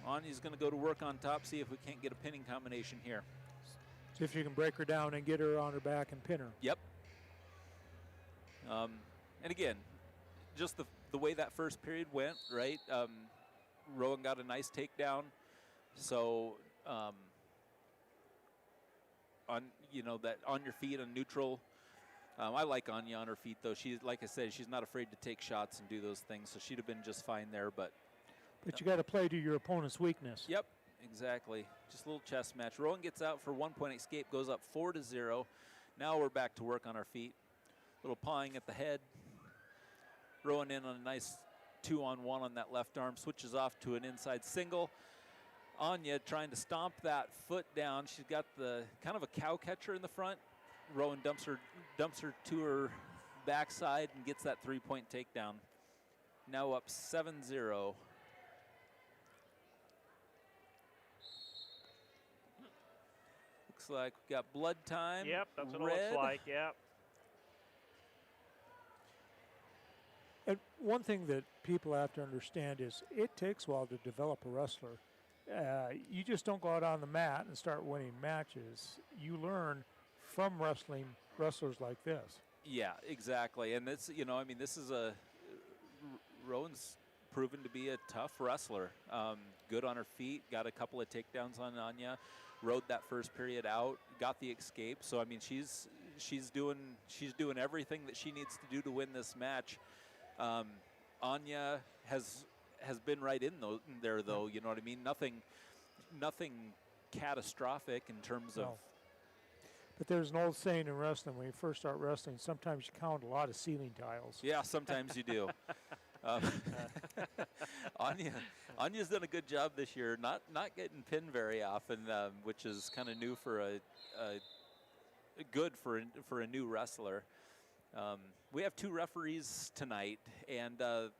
Anya's going to go to work on top, see if we can't get a pinning combination here. See if you can break her down and get her on her back and pin her. Yep. And again, just the way that first period went, right? Rowan got a nice takedown. So on that on your feet on neutral. I like Anya on her feet though. She's, like I said, she's not afraid to take shots and do those things. So she'd have been just fine there, but you got to play to your opponent's weakness. Yep, exactly. Just a little chess match. Rowan gets out for 1-point escape, goes up 4-0. Now we're back to work on our feet. Little pawing at the head. Rowan in on a nice 2-on-1 on that left arm, switches off to an inside single. Anya trying to stomp that foot down. She's got the kind of a cow catcher in the front. Rowan dumps her to her backside and gets that 3-point takedown. Now up 7-0. Looks like we've got blood time. Yep, that's what it red. looks like, yep. And one thing that people have to understand is it takes a while to develop a wrestler. You just don't go out on the mat and start winning matches. You learn from wrestling wrestlers like this. Yeah, exactly. And this, this is Rowan's proven to be a tough wrestler. Good on her feet, got a couple of takedowns on Anya, rode that first period out, got the escape. So I mean, she's doing everything that she needs to do to win this match. Anya has been right in there though. You know what I mean? Nothing catastrophic in terms of. But there's an old saying in wrestling: when you first start wrestling, sometimes you count a lot of ceiling tiles. Yeah, sometimes you do. Anya's done a good job this year, not getting pinned very often, which is kind of new for for a new wrestler. We have 2 referees tonight, and the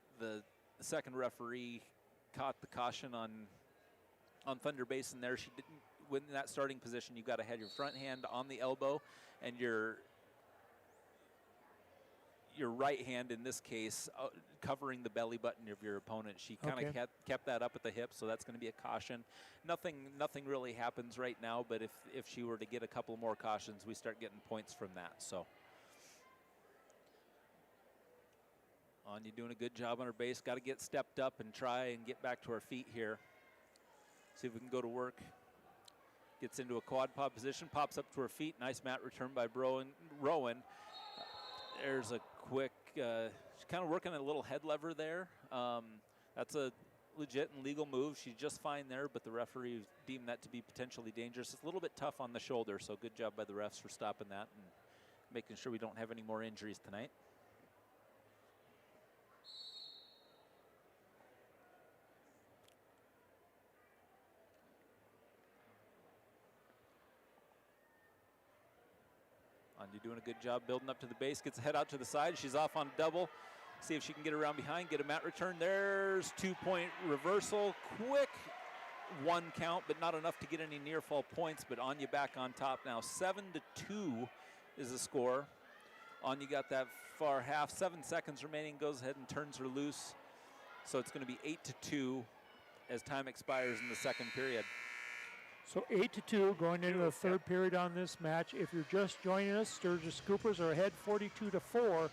second referee caught the caution on Thunder Basin there. She didn't. When in that starting position, you've got to have your front hand on the elbow and your right hand, in this case, covering the belly button of your opponent. She kind of kept that up at the hip, so that's going to be a caution. Nothing really happens right now, but if she were to get a couple more cautions, we start getting points from that. So Anya doing a good job on her base. Got to get stepped up and try and get back to our feet here. See if we can go to work. Gets into a quad paw position, pops up to her feet. Nice mat return by Rowan. There's a quick, she's kind of working a little head lever there. That's a legit and legal move. She's just fine there, but the referee deemed that to be potentially dangerous. It's a little bit tough on the shoulder, so good job by the refs for stopping that and making sure we don't have any more injuries tonight. Anya doing a good job building up to the base, gets the head out to the side. She's off on a double. See if she can get around behind, get a mat return. There's 2-point reversal. Quick 1 count, but not enough to get any near fall points. But Anya back on top now. 7-2 is the score. Anya got that far half. 7 seconds remaining, goes ahead and turns her loose. So it's going to be 8-2 as time expires in the second period. So 8-2 going into the third period on this match. If you're just joining us, Sturgis Scoopers are ahead 42-4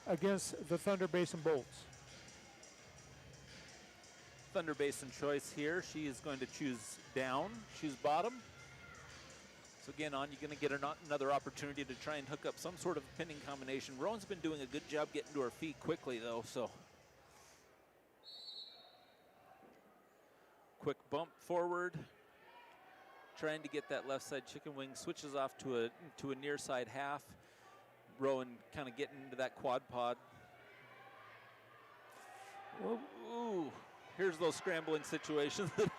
against the Thunder Basin Bolts. Thunder Basin choice here. She is going to choose down, choose bottom. So again, Anya going to get another opportunity to try and hook up some sort of pinning combination. Rowan's been doing a good job getting to her feet quickly though, so. Quick bump forward. Trying to get that left side chicken wing, switches off to a near side half. Rowan kind of getting into that quad pod. Ooh, here's those scrambling situations that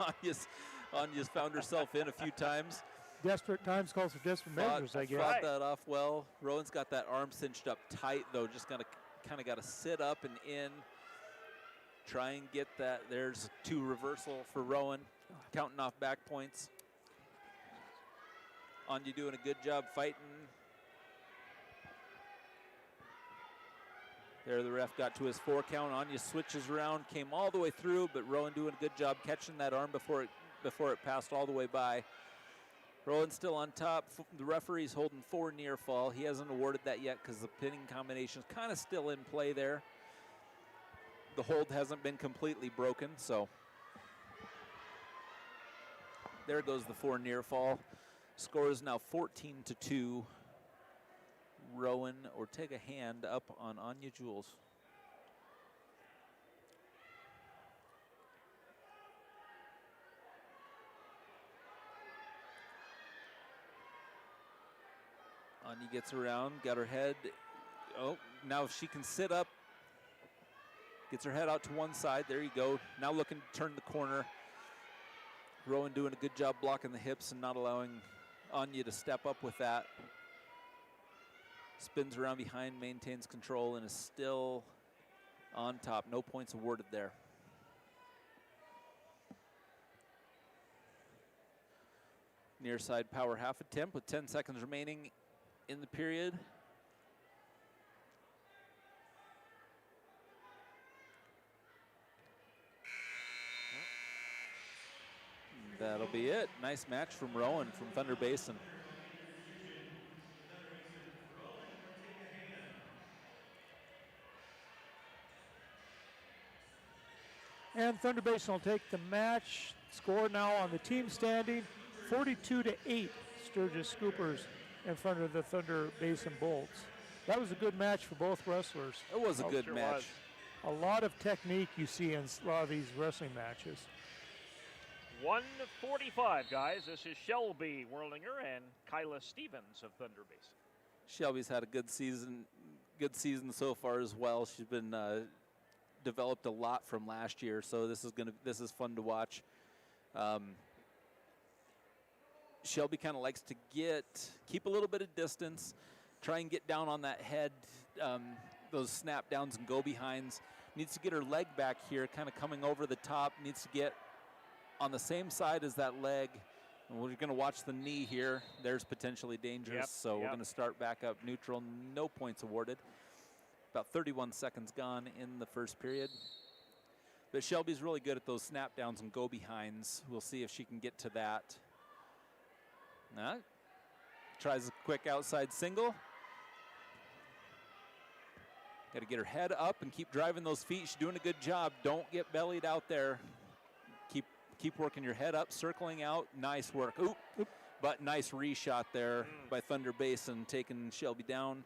Anya's found herself in a few times. Desperate times calls for desperate measures, I guess. Fought that off well. Rowan's got that arm cinched up tight though, just kind of got to sit up and in. Try and get that. There's 2 reversal for Rowan, counting off back points. Anya doing a good job fighting. There the ref got to his 4 count. Anya switches around, came all the way through, but Rowan doing a good job catching that arm before it passed all the way by. Rowan still on top. The referee's holding 4 near fall. He hasn't awarded that yet because the pinning combination is kind of still in play there. The hold hasn't been completely broken, so there goes the 4 near fall. Score is now 14-2. Rowan Ortega hand up on Anya Jules. Anya gets around, got her head. Oh, now if she can sit up, gets her head out to one side. There you go. Now looking to turn the corner. Rowan doing a good job blocking the hips and not allowing Anya to step up with that. Spins around behind, maintains control, and is still on top. No points awarded there. Near side power half attempt with 10 seconds remaining in the period. That'll be it. Nice match from Rowan from Thunder Basin. And Thunder Basin will take the match. Score now on the team standing, 42-8. Sturgis Scoopers in front of the Thunder Basin Bolts. That was a good match for both wrestlers. It was a good match. A lot of technique you see in a lot of these wrestling matches. 1:45, guys. This is Shelby Werlinger and Kyla Stevens of Thunder Basin. Shelby's had a good season so far as well. She's been developed a lot from last year, so this is fun to watch. Shelby kind of likes to keep a little bit of distance, try and get down on that head, those snap downs and go behinds. Needs to get her leg back here, kind of coming over the top. Needs to get on the same side as that leg. And we're going to watch the knee here. There's potentially dangerous, so we're going to start back up neutral. No points awarded. About 31 seconds gone in the first period. But Shelby's really good at those snap downs and go behinds. We'll see if she can get to that. Tries a quick outside single. Got to get her head up and keep driving those feet. She's doing a good job. Don't get bellied out there. Keep working your head up, circling out. Nice work. Oop. But nice reshot there by Thunder Basin, taking Shelby down.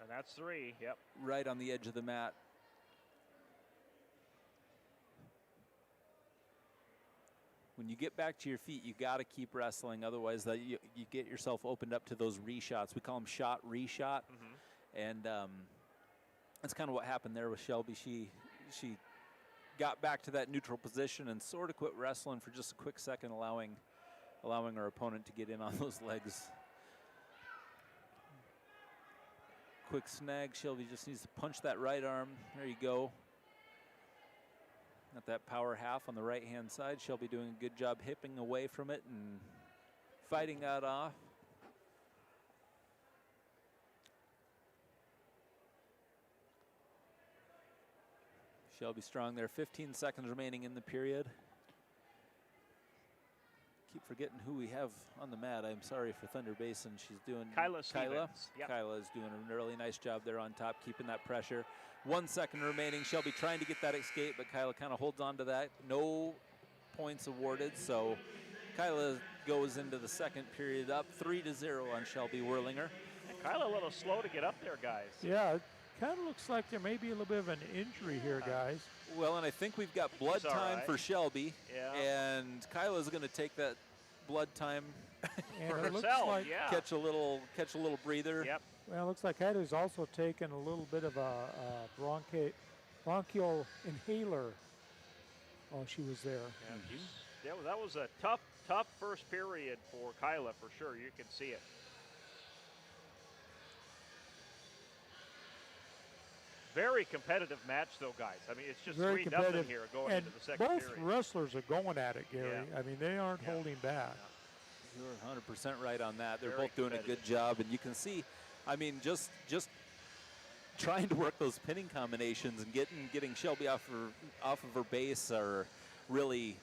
And that's 3, yep. Right on the edge of the mat. When you get back to your feet, you got to keep wrestling. Otherwise, you get yourself opened up to those reshots. We call them shot, reshot. And that's kind of what happened there with Shelby. She got back to that neutral position and sort of quit wrestling for just a quick second, allowing her opponent to get in on those legs. Quick snag. Shelby just needs to punch that right arm. There you go. Got that power half on the right-hand side. Shelby doing a good job hipping away from it and fighting that off. Shelby strong there. 15 seconds remaining in the period. Keep forgetting who we have on the mat. I'm sorry for Thunder Basin. She's doing Kyla Stevens. Yep. Kyla is doing a really nice job there on top, keeping that pressure. 1 second remaining. Shelby trying to get that escape, but Kyla kind of holds on to that. No points awarded, so Kyla goes into the second period up 3-0 on Shelby Werlinger. And Kyla a little slow to get up there, guys. Yeah, it kind of looks like there may be a little bit of an injury here, guys. Well, and I think we've got blood time for Shelby, and Kyla's going to take that blood time And for it looks herself. like Catch a little breather. Yep. Well, it looks like Heather's also taken a little bit of a bronchial inhaler while she was there. Yeah, that was a tough first period for Kyla for sure. You can see it. Very competitive match, though, guys. I mean, it's just Very 3-0 here going and into the second both period. wrestlers are going at it, Gary. Yeah. I mean, they aren't holding back. You're 100% right on that. They're Very both doing a good job, and you can see, I mean, just trying to work those pinning combinations and getting Shelby off of her base are really